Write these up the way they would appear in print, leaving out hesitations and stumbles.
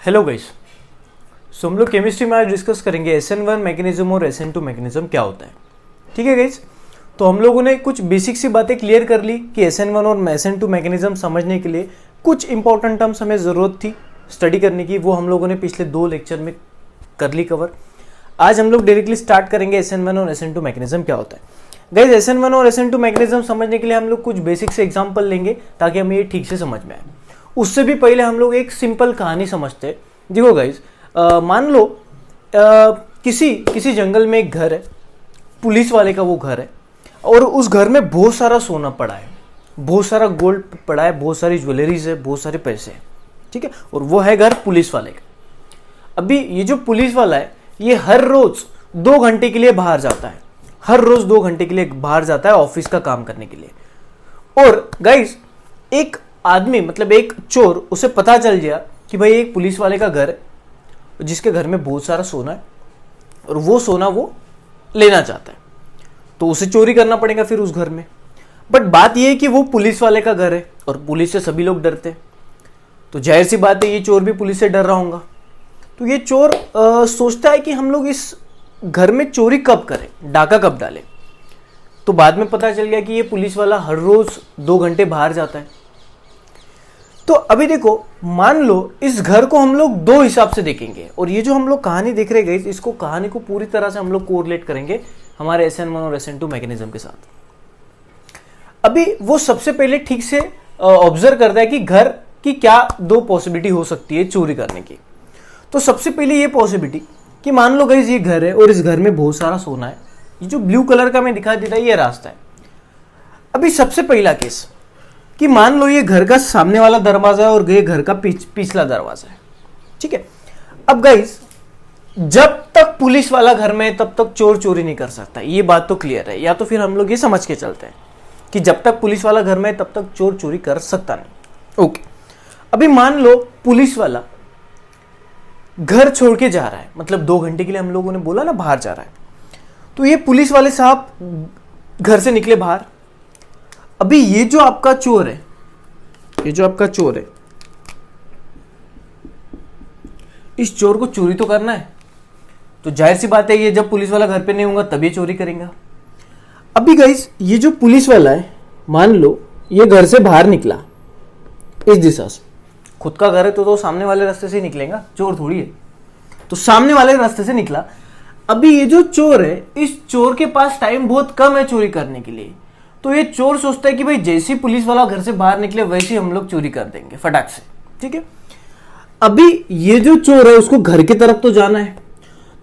Hello guys. सो हम लोग chemistry में आज डिस्कस करेंगे SN1 मैकेनिज्म और SN2 मैकेनिज्म क्या होता है। ठीक है गाइस, तो हम लोगों ने कुछ बेसिक सी बातें क्लियर कर ली कि SN1 और SN2 मैकेनिज्म समझने के लिए कुछ इंपॉर्टेंट टर्म्स हमें ज़रूरत थी स्टडी करने की, वो हम लोगों ने पिछले 2 लेक्चर में कर ली कवर। आज हम लोग डायरेक्टली स्टार्ट करेंगे SN1 और SN2 मैकेनिज्म क्या होता है। गाइस, SN1 और SN2 मैकेनिज्म समझने के लिए हम लोग कुछ बेसिक से एग्जाम्पल लेंगे ताकि हमें ये ठीक से समझ में आए। उससे भी पहले हम लोग एक सिंपल कहानी समझते हैं। देखो गाइस, मान लो किसी जंगल में एक घर है, पुलिस वाले का वो घर है, और उस घर में बहुत सारा सोना पड़ा है, बहुत सारा गोल्ड पड़ा है, बहुत सारी ज्वेलरीज है, बहुत सारे पैसे हैं। ठीक है, और वो है घर पुलिस वाले का। अभी ये जो पुलिस वाला है ये हर रोज 2 घंटे के लिए बाहर जाता है, हर रोज 2 घंटे के लिए बाहर जाता है ऑफिस का काम करने के लिए। और गाइस, एक आदमी मतलब एक चोर, उसे पता चल गया कि भाई एक पुलिस वाले का घर है जिसके घर में बहुत सारा सोना है और वो सोना वो लेना चाहता है, तो उसे चोरी करना पड़ेगा फिर उस घर में। बट बात यह है कि वो पुलिस वाले का घर है और पुलिस से सभी लोग डरते हैं, तो जाहिर सी बात है ये चोर भी पुलिस से डर रहा होगा। तो ये चोर सोचता है कि हम लोग इस घर में चोरी कब करें, डाका कब डालें। तो बाद में पता चल गया कि ये पुलिस वाला हर रोज 2 घंटे बाहर जाता है। तो अभी देखो, मान लो इस घर को हम लोग 2 हिसाब से देखेंगे, और ये जो हम लोग कहानी देख रहे हैं इसको कहानी को पूरी तरह से हम लोग कोरिलेट करेंगे हमारे SN1 और SN2 मैकेनिज्म के साथ। अभी वो सबसे पहले ठीक से ऑब्जर्व करता है कि घर की क्या 2 पॉसिबिलिटी हो सकती है चोरी करने की। तो सबसे पहले ये पॉसिबिलिटी कि मान लो गाइस ये घर है और इस घर में बहुत सारा सोना है। ये जो ब्लू कलर का मैं दिखा देता है ये रास्ता है। अभी सबसे पहला केस कि मान लो ये घर का सामने वाला दरवाजा है और ये घर का पिछला दरवाजा है। ठीक है, अब गाइस जब तक पुलिस वाला घर में है तब तक चोर चोरी नहीं कर सकता, ये बात तो क्लियर है। या तो फिर हम लोग ये समझ के चलते हैं कि जब तक पुलिस वाला घर में है तब तक चोर चोरी कर सकता नहीं। ओके, अभी मान लो पुलिस वाला घर छोड़ के जा रहा है, मतलब 2 घंटे के लिए हम लोगों ने बोला ना बाहर जा रहा है। तो ये पुलिस वाले साहब घर से निकले बाहर। अभी ये जो आपका चोर है, इस चोर को चोरी तो करना है, तो जाहिर सी बात है ये जब पुलिस वाला घर पे नहीं होगा तभी चोरी करेगा। अभी गाइस ये जो पुलिस वाला है, मान लो ये घर से बाहर निकला इस दिशा से, खुद का घर है तो सामने वाले रास्ते से ही निकलेगा, चोर थोड़ी है, तो सामने वाले रास्ते से निकला। अभी ये जो चोर है, इस चोर के पास टाइम बहुत कम है चोरी करने के लिए, तो ये चोर सोचता है कि भाई जैसे ही पुलिस वाला घर से बाहर निकले वैसे ही हम लोग चोरी कर देंगे फटाक से। ठीक है, अभी ये जो चोर है उसको घर की तरफ तो जाना है,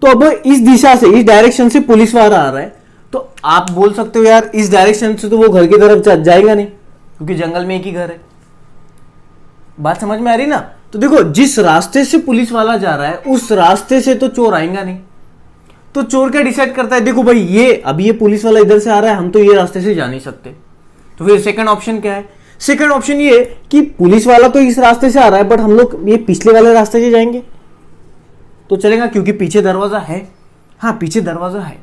तो अब इस दिशा से, इस डायरेक्शन से पुलिस वाला आ रहा है, तो आप बोल सकते हो यार इस डायरेक्शन से तो वो घर की तरफ जाएगा नहीं क्योंकि जंगल में एक ही घर है। बात समझ में आ रही ना? तो देखो, जिस रास्ते से पुलिस वाला जा रहा है उस रास्ते से तो चोर आएगा नहीं, तो चोर क्या डिसाइड करता है, देखो भाई ये पुलिस वाला इधर से आ रहा है, हम तो ये रास्ते से जा नहीं सकते। तो फिर सेकंड ऑप्शन क्या है? सेकंड ऑप्शन ये कि पुलिस वाला तो इस रास्ते से आ रहा है बट हम लोग ये पिछले वाले रास्ते से जाएंगे तो चलेगा क्योंकि पीछे दरवाजा है। हाँ, पीछे दरवाजा है।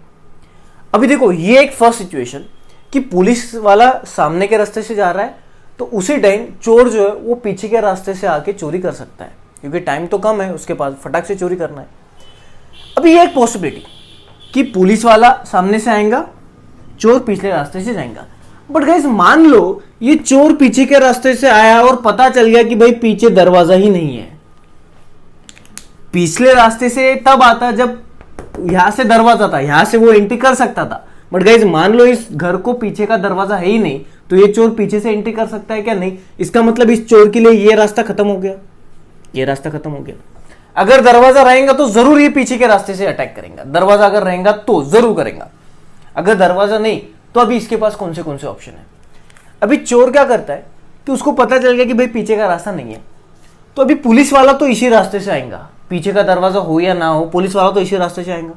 अभी देखो, ये एक फर्स्ट सिचुएशन कि पुलिस वाला सामने के रास्ते से जा रहा है, तो उसी टाइम चोर जो है वो पीछे के रास्ते से आके चोरी कर सकता है क्योंकि टाइम तो कम है उसके पास, फटाक से चोरी करना है। अभी ये एक पॉसिबिलिटी कि पुलिस वाला सामने से आएगा, चोर पिछले रास्ते से जाएगा। बट गाइस मान लो ये चोर पीछे के रास्ते से आया और पता चल गया कि भाई पीछे दरवाजा ही नहीं है। पिछले रास्ते से तब आता जब यहां से दरवाजा था, यहां से वो एंट्री कर सकता था। बट गाइस मान लो इस घर को पीछे का दरवाजा है ही नहीं, तो ये चोर पीछे से एंट्री कर सकता है क्या? नहीं। इसका मतलब इस चोर के लिए ये रास्ता खत्म हो गया, ये रास्ता खत्म हो गया। अगर दरवाजा रहेगा तो जरूर ये पीछे के रास्ते से अटैक करेगा, दरवाजा अगर रहेगा तो जरूर करेगा। अगर दरवाजा नहीं तो अभी इसके पास कौन से ऑप्शन है? अभी चोर क्या करता है कि उसको पता चल गया कि भाई पीछे का रास्ता नहीं है, तो अभी पुलिस वाला तो इसी रास्ते से आएगा, पीछे का दरवाजा हो या ना हो पुलिस वाला तो इसी रास्ते से आएगा।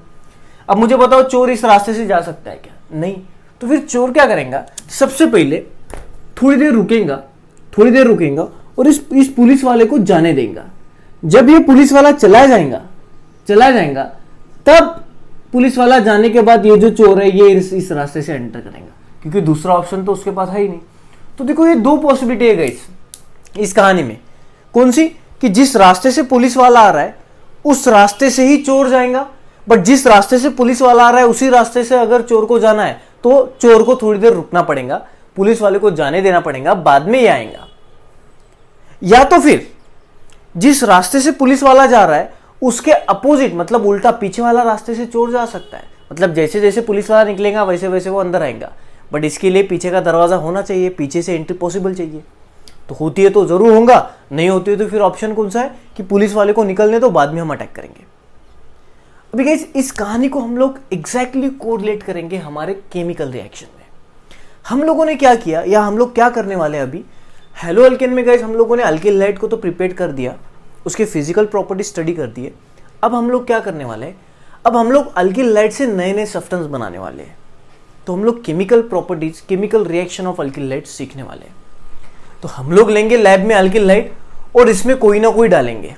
अब मुझे बताओ चोर इस रास्ते से जा सकता है क्या? नहीं। तो फिर चोर क्या करेगा, सबसे पहले थोड़ी देर रुकेगा और इस पुलिस वाले को जाने देगा। जब ये पुलिस वाला चला जाएगा तब पुलिस वाला जाने के बाद ये जो चोर है ये इस रास्ते से एंटर करेगा क्योंकि दूसरा ऑप्शन तो उसके पास है ही नहीं। तो देखो, ये 2 पॉसिबिलिटी है गाइस इस कहानी में। कौन सी? कि जिस रास्ते से पुलिस वाला आ रहा है उस रास्ते से ही चोर जाएगा, बट जिस रास्ते से पुलिस वाला आ रहा है उसी रास्ते से अगर चोर को जाना है तो चोर को थोड़ी देर रुकना पड़ेगा, पुलिस वाले को जाने देना पड़ेगा, बाद में ही आएगा। या तो फिर जिस रास्ते से पुलिस वाला जा रहा है उसके अपोजिट, मतलब उल्टा पीछे वाला रास्ते से चोर जा सकता है। मतलब जैसे जैसे पुलिस वाला निकलेगा वैसे वैसे वो अंदर आएगा, बट इसके लिए पीछे का दरवाजा होना चाहिए, पीछे से एंट्री पॉसिबल चाहिए। तो होती है तो जरूर होगा, नहीं होती है तो फिर ऑप्शन कौन सा है कि पुलिस वाले को निकलने तो बाद में हम अटैक करेंगे। अभी गाइस इस कहानी को हम लोग एग्जैक्टली कोरिलेट करेंगे हमारे केमिकल रिएक्शन में। हम लोगों ने क्या किया या हम लोग क्या करने वाले हैं अभी, हेलो अल्केन में गाइस हम लोगों ने अल्किल हाइड को तो प्रिपेयर कर दिया, उसके फिजिकल प्रॉपर्टी स्टडी कर दिए। अब हम लोग क्या करने वाले हैं, अब हम लोग अल्किल हाइड से नए नए सब्सटेंस बनाने वाले हैं। तो हम लोग chemical properties, chemical reaction of alkyl hide सीखने वाले हैं। तो हम लोग लेंगे लैब में अल्किल हाइड और इसमें कोई ना कोई डालेंगे।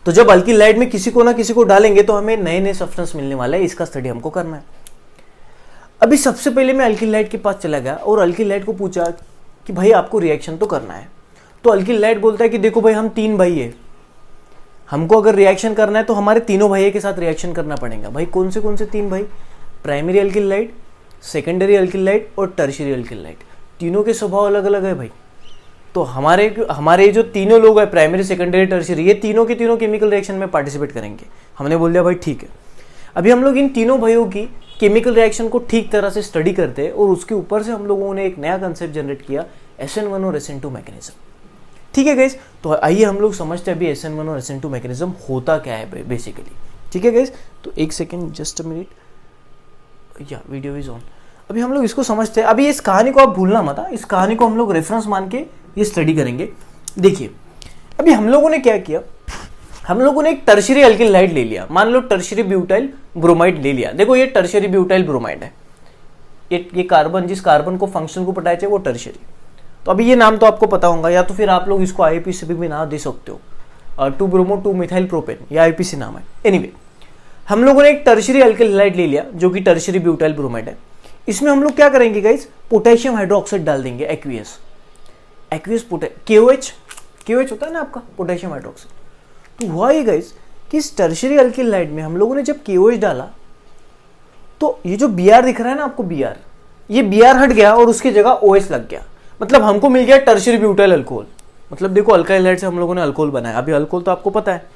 तो जब अल्किल हाइड में किसी को ना किसी को डालेंगे तो हमें नए नए सब्सटेंस मिलने वाला है, इसका स्टडी हमको करना है। अभी सबसे पहले मैं अल्किल हाइड के पास चला गया और अल्किल हाइड को पूछा कि भाई आपको रिएक्शन तो करना है। तो अल्किल हाइड बोलता है कि देखो भाई हम 3 भाई है, हमको अगर रिएक्शन करना है तो हमारे तीनों भाइयों के साथ रिएक्शन करना पड़ेगा। भाई कौन से 3 भाई, primary alkyl hide, secondary alkyl hide और टर्शियरी अल्किल हाइड। तीनों के स्वभाव अलग अलग है भाई। तो हमारे जो तीनों लोग हैं, प्राइमरी सेकेंडरी टर्शियरी, ये तीनों के तीनों केमिकल रिएक्शन में पार्टिसिपेट करेंगे। हमने बोल दिया भाई ठीक है। अभी हम लोग इन तीनों भाइयों की केमिकल रिएक्शन को ठीक तरह से स्टडी करते हैं और उसके ऊपर से हम लोगों ने एक नया कंसेप्ट जनरेट किया, SN1 और SN2 मैकेनिज्म। ठीक है गाइस, तो आइए हम लोग समझते हैं अभी SN1 और SN2 मैकेनिज्म होता क्या है बेसिकली। ठीक है गाइस, तो एक सेकेंड, जस्ट अ मिनट, या वीडियो इज ऑन। अभी हम लोग इसको समझते हैं। अभी इस कहानी को आप भूलना मत, इस कहानी को हम लोग रेफरेंस मान के ये स्टडी करेंगे। देखिए अभी हम लोगों ने क्या किया, हम लोगों ने एक टर्शियरी अल्किल हाइड ले लिया, मान लो टर्शियरी ब्यूटाइल ब्रोमाइड ले लिया। देखो ये टर्शियरी ब्यूटाइल ब्रोमाइड है, ये कार्बन, जिस कार्बन को फंक्शन को पटाया चाहिए वो टर्शियरी। तो अभी ये नाम तो आपको पता होगा, या तो फिर आप लोग इसको IUPAC भी नाम दे सकते हो, 2-ब्रोमो 2-मिथाइल प्रोपेन, ये IUPAC नाम है। एनीवे हम लोगों ने एक टर्शियरी अल्किल हाइड ले लिया जो कि टर्शियरी ब्यूटाइल ब्रोमाइड है। इसमें हम लोग क्या करेंगे गाइस, पोटेशियम हाइड्रोक्साइड डाल देंगे, एक्वियस KOH होता है ना आपका, पोटेशियम हाइड्रोक्साइड। तो हुआ ये गाइस कि इस टर्शियरी अल्किल हाइड में हम लोगों ने जब KOH डाला तो ये जो Br दिख रहा है ना आपको, Br, ये Br हट गया और उसकी जगह OH लग गया। मतलब हमको मिल गया टर्शियरी ब्यूटाइल अल्कोहल। मतलब देखो अल्काइल हाइड से हम लोगों ने अल्कोहल बनाया। अभी अल्कोहल तो आपको पता है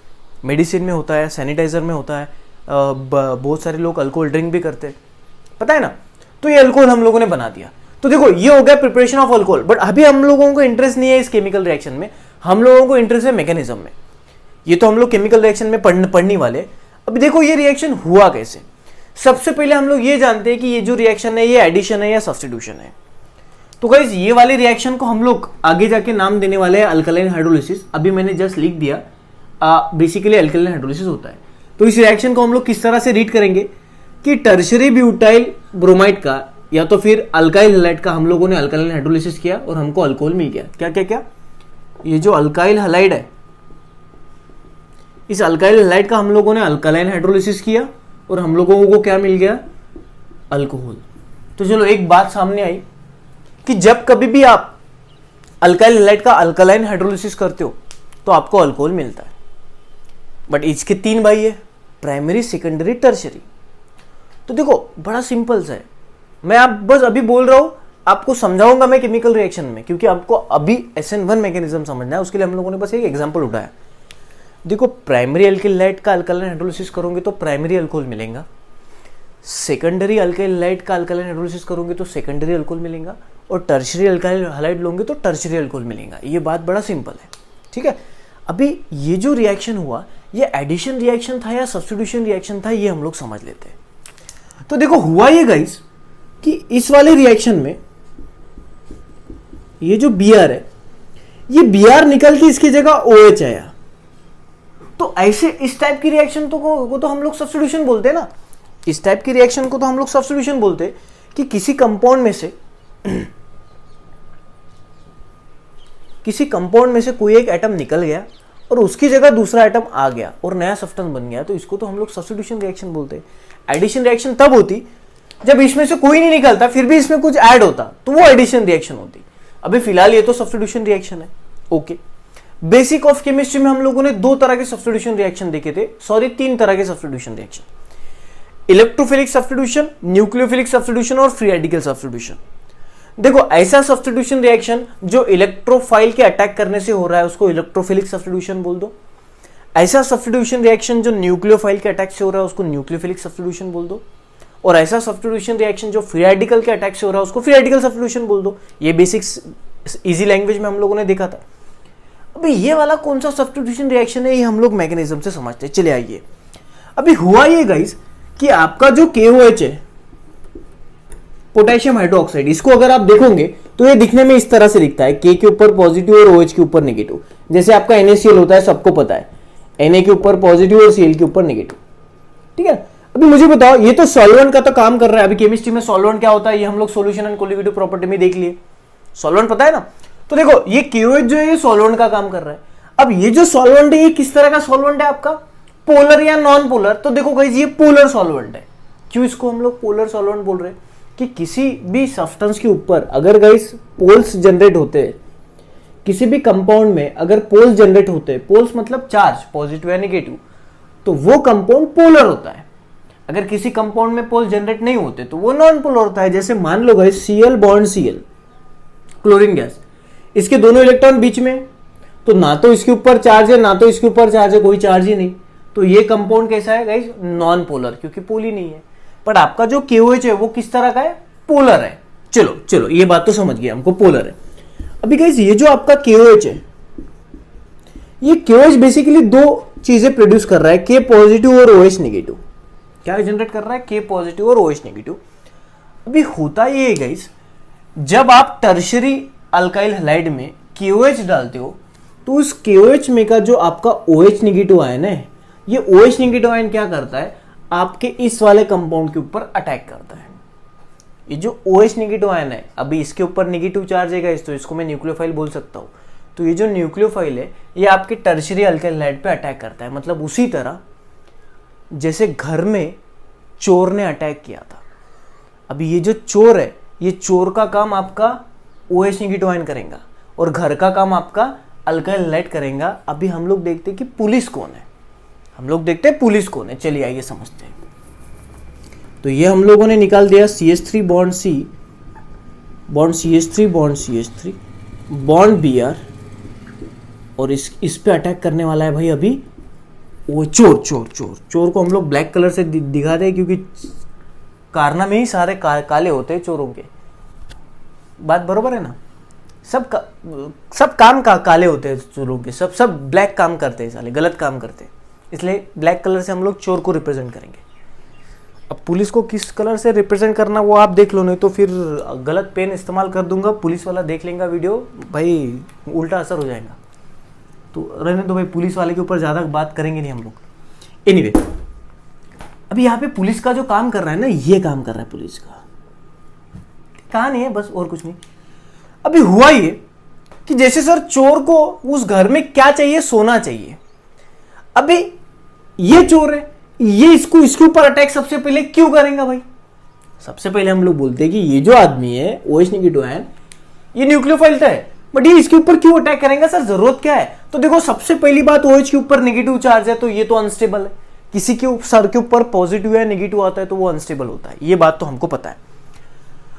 मेडिसिन में होता है, सैनिटाइजर में होता है, बहुत सारे लोग अल्कोहल ड्रिंक भी करते हैं, पता है ना। तो ये अल्कोहल हम लोगों ने बना दिया। तो देखो ये हो गया प्रिपरेशन ऑफ अल्कोहल। बट अभी हम लोगों को इंटरेस्ट नहीं है इस केमिकल रिएक्शन में, हम लोगों को इंटरेस्ट है मैकेनिज्म में। ये तो हम लोग केमिकल रिएक्शन में पढ़ने वाले। अभी देखो ये रिएक्शन हुआ कैसे। सबसे पहले हम लोग ये जानते हैं कि ये जो रिएक्शन है ये एडिशन है या सब्स्टिट्यूशन है। तो गाइस ये वाले रिएक्शन को हम लोग आगे जाके नाम देने वाले हैं अल्कलाइन हाइड्रोलिसिस। अभी मैंने जस्ट लिख दिया, बेसिकली अल्कलाइन हाइड्रोलिसिस होता है। तो इस रिएक्शन को हम लोग किस तरह से रीड करेंगे कि टर्शियरी ब्यूटाइल ब्रोमाइड का या तो फिर अल्काइल हैलाइड का हम लोगों ने अल्कलाइन हाइड्रोलिसिस किया और हमको अल्कोहल मिल गया। क्या क्या क्या, ये जो अल्काइल हैलाइड है, इस अल्काइल हैलाइड का हम लोगों ने अल्कलाइन हाइड्रोलिसिस किया और हम लोगों को क्या मिल गया, अल्कोहल। तो चलो एक बात सामने आई कि जब कभी भी आप अल्काइल हैलाइड का अल्कलाइन हाइड्रोलिसिस करते हो तो आपको अल्कोहल मिलता है। बट इसके 3 भाई है, प्राइमरी, सेकेंडरी, टर्शियरी। तो देखो बड़ा सिंपल सा है, मैं आप बस अभी बोल रहा हूं, आपको समझाऊंगा मैं केमिकल रिएक्शन में, क्योंकि आपको अभी SN1 मैकेनिज्म समझना है। उसके लिए हम लोगों ने बस एक एग्जांपल उठाया। देखो प्राइमरी अल्किल हाइड का अल्कलाइन हाइड्रोलिसिस करोगे तो प्राइमरी अल्कोहल मिलेगा, सेकेंडरी अल्काइल हैलाइड का अल्कलाइन हाइड्रोलिसिस करोगे तो सेकेंडरी अल्कोहल मिलेगा, और टर्शियरी अल्काइल हैलाइड लोगे तो टर्शियरी अल्कोहल मिलेगा। ये बात बड़ा सिंपल है, ठीक है। अभी ये जो रिएक्शन हुआ ये एडिशन रिएक्शन था या सब्स्टिट्यूशन रिएक्शन था, ये हम लोग समझ लेते हैं। तो देखो हुआ ये गाइस कि इस वाले रिएक्शन में ये जो Br है, ये Br निकल के इसकी जगह OH आया। तो ऐसे इस टाइप की रिएक्शन को तो हम लोग सब्स्टिट्यूशन बोलते हैं ना। इस टाइप की रिएक्शन को तो हम लोग सब्स्टिट्यूशन बोलते हैं कि किसी कंपाउंड में से कोई एक एटम निकल गया और उसकी जगह दूसरा एटम आ गया और नया सब्सटेंस बन गया। तो इसको तो हम लोग सब्स्टिट्यूशन रिएक्शन बोलते हैं। एडिशन रिएक्शन तब होती जब इसमें से कोई नहीं निकलता फिर भी इसमें कुछ ऐड होता, तो वो एडिशन रिएक्शन होती। अभी फिलहाल ये तो सब्स्टिट्यूशन रिएक्शन है, ओके। बेसिक ऑफ केमिस्ट्री में हम लोगों ने 2 तरह के सब्स्टिट्यूशन रिएक्शन देखे थे, सॉरी 3 तरह के substitution reaction, electrophilic substitution, nucleophilic substitution और फ्री रेडिकल सब्स्टिट्यूशन। देखो ऐसा सब्स्टिट्यूशन रिएक्शन जो इलेक्ट्रोफाइल के अटैक करने से हो रहा है उसको इलेक्ट्रोफिलिक सब्स्टिट्यूशन बोल दो। ऐसा सब्स्टिट्यूशन रिएक्शन जो न्यूक्लियोफाइल के अटैक से हो रहा है उसको न्यूक्लियोफिलिक सब्स्टिट्यूशन बोल दो। और ऐसा सब्स्टिट्यूशन रिएक्शन जो फ्री रेडिकल के अटैक से हो रहा है उसको फ्री रेडिकल सब्स्टिट्यूशन बोल दो। ये बेसिक्स इजी लैंग्वेज में हम लोगों ने देखा था। अभी ये वाला कौन सा सब्स्टिट्यूशन रिएक्शन है ये हम लोग मैकेनिज्म से समझते हैं। चले आइए, अभी हुआ ये गाइस कि आपका जो KOH है, पोटेशियम हाइड्रोक्साइड, इसको अगर आप देखोगे तो ये दिखने में इस तरह से दिखता है, K के ऊपर पॉजिटिव और OH के ऊपर नेगेटिव। जैसे आपका NaCl होता है, सबको पता है, Na के ऊपर पॉजिटिव और Cl के ऊपर नेगेटिव। ठीक है, अभी मुझे बताओ, ये तो सॉल्वेंट का तो काम कर रहा है। अभी केमिस्ट्री में सॉल्वेंट क्या होता है ये हम लोग सॉल्यूशन एंड कोलिगेटिव प्रॉपर्टी में देख लिए, सॉल्वेंट पता है ना। तो देखो ये KOH जो है ये सॉल्वेंट का काम कर रहा है। अब ये जो सॉल्वेंट है ये किस तरह का सॉल्वेंट है आपका, पोलर या नॉन पोलर? तो देखो गाइस ये पोलर सॉल्वेंट है। क्यों इसको हम लोग पोलर सॉल्वेंट बोल रहे हैं? कि किसी भी सब्सटेंस के ऊपर अगर गाइस पोल्स जनरेट होते हैं, किसी भी कंपाउंड में अगर पोल्स जनरेट होते हैं, पोल्स मतलब चार्ज, पॉजिटिव या नेगेटिव, तो वो कंपाउंड पोलर होता है। अगर किसी कंपाउंड में पोल जनरेट नहीं होते तो वो नॉन पोलर होता है। जैसे मान लो guys Cl bond Cl, chlorine gas, इसके दोनों इलेक्ट्रॉन बीच में, तो ना तो इसके ऊपर चार्ज है ना तो इसके ऊपर चार्ज है, कोई चार्ज ही नहीं। तो ये कंपाउंड कैसा है गाइस, नॉन पोलर, क्योंकि पोल ही नहीं है। पर आपका जो KOH है वो किस तरह का है, पोलर है। चलो चलो ये बात तो समझ गए हमको, पोलर है। अभी गाइस ये जो आपका KOH है, ये KOH बेसिकली 2 चीजें प्रोड्यूस कर रहा है, K पॉजिटिव और OH नेगेटिव। क्या जनरेट कर रहा है, K पॉजिटिव और OH नेगेटिव। अभी होता ये है गाइस, जब आप टर्शियरी अल्काइल हैलाइड में KOH डालते हो तो उस KOH में का जो आपका OH नेगेटिव आयन है, ये OH नेगेटिव आयन क्या करता है, आपके इस वाले कंपाउंड के ऊपर अटैक करता है। ये जो OH नेगेटिव आयन है, अभी इसके ऊपर नेगेटिव चार्ज है गाइस, तो इसको मैं न्यूक्लियोफाइल बोल सकता हूं। तो ये जो न्यूक्लियोफाइल है ये आपके टर्शियरी अल्काइल हैलाइड पे अटैक करता है। मतलब उसी तरह जैसे घर में चोर ने अटैक किया था, अभी ये जो चोर है, ये चोर का काम आपका OH नेगेटिव आयन करेगा और घर का काम आपका अल्काइल हैलाइड करेगा। अभी हम लोग देखते हैं कि पुलिस कौन है, हम लोग देखते हैं पुलिस कौन है। चलिए आइए समझते हैं। तो ये हम लोगों ने निकाल दिया CH3 bond C bond CH3 bond CH3 bond Br, और इस पे अटैक करने वाला है भाई अभी वो चोर। चोर चोर चोर को हम लोग ब्लैक कलर से दिखाते हैं क्योंकि कारनामे में ही सारे काले होते हैं चोरों के। बात बरोबर है ना, सब काम काले होते हैं चोरों के, सब ब्लैक काम करते हैं, साले गलत काम करते हैं, इसलिए ब्लैक कलर से हम लोग चोर को रिप्रेजेंट करेंगे। अब पुलिस को किस कलर से रिप्रेजेंट करना वो आप देख लो, नहीं तो फिर गलत पेन इस्तेमाल कर दूंगा, पुलिस वाला देख लेगा वीडियो, भाई उल्टा असर हो जाएगा। तो रहने दो भाई, पुलिस वाले के ऊपर ज़्यादा बात करेंगे नहीं हम लोग। एनीवे, अभी यहाँ पे पुलिस का जो काम कर रहा है ना, ये काम कर रहा है पुलिस का, कहानी है बस, और कुछ नहीं। अभी हुआ ये कि जैसे सर चोर को उस घर में क्या चाहिए, सोना चाहिए। अभी ये चोर है, ये इसके ऊपर अटैक सबसे पहले क्यों करेंगे भाई? सबसे पहले हम लोग बोलते हैं कि ये जो आदमी है OH नेगेटिव आयन, ये न्यूक्लियोफाइल है, बट ये इसके ऊपर क्यों अटैक करेंगे सर, जरूरत क्या है? तो देखो सबसे पहली बात, OH के ऊपर नेगेटिव चार्ज है तो ये तो अनस्टेबल है। किसी के सर के ऊपर पॉजिटिव या नेगेटिव आता है तो वो अनस्टेबल होता है, ये बात तो हमको पता है।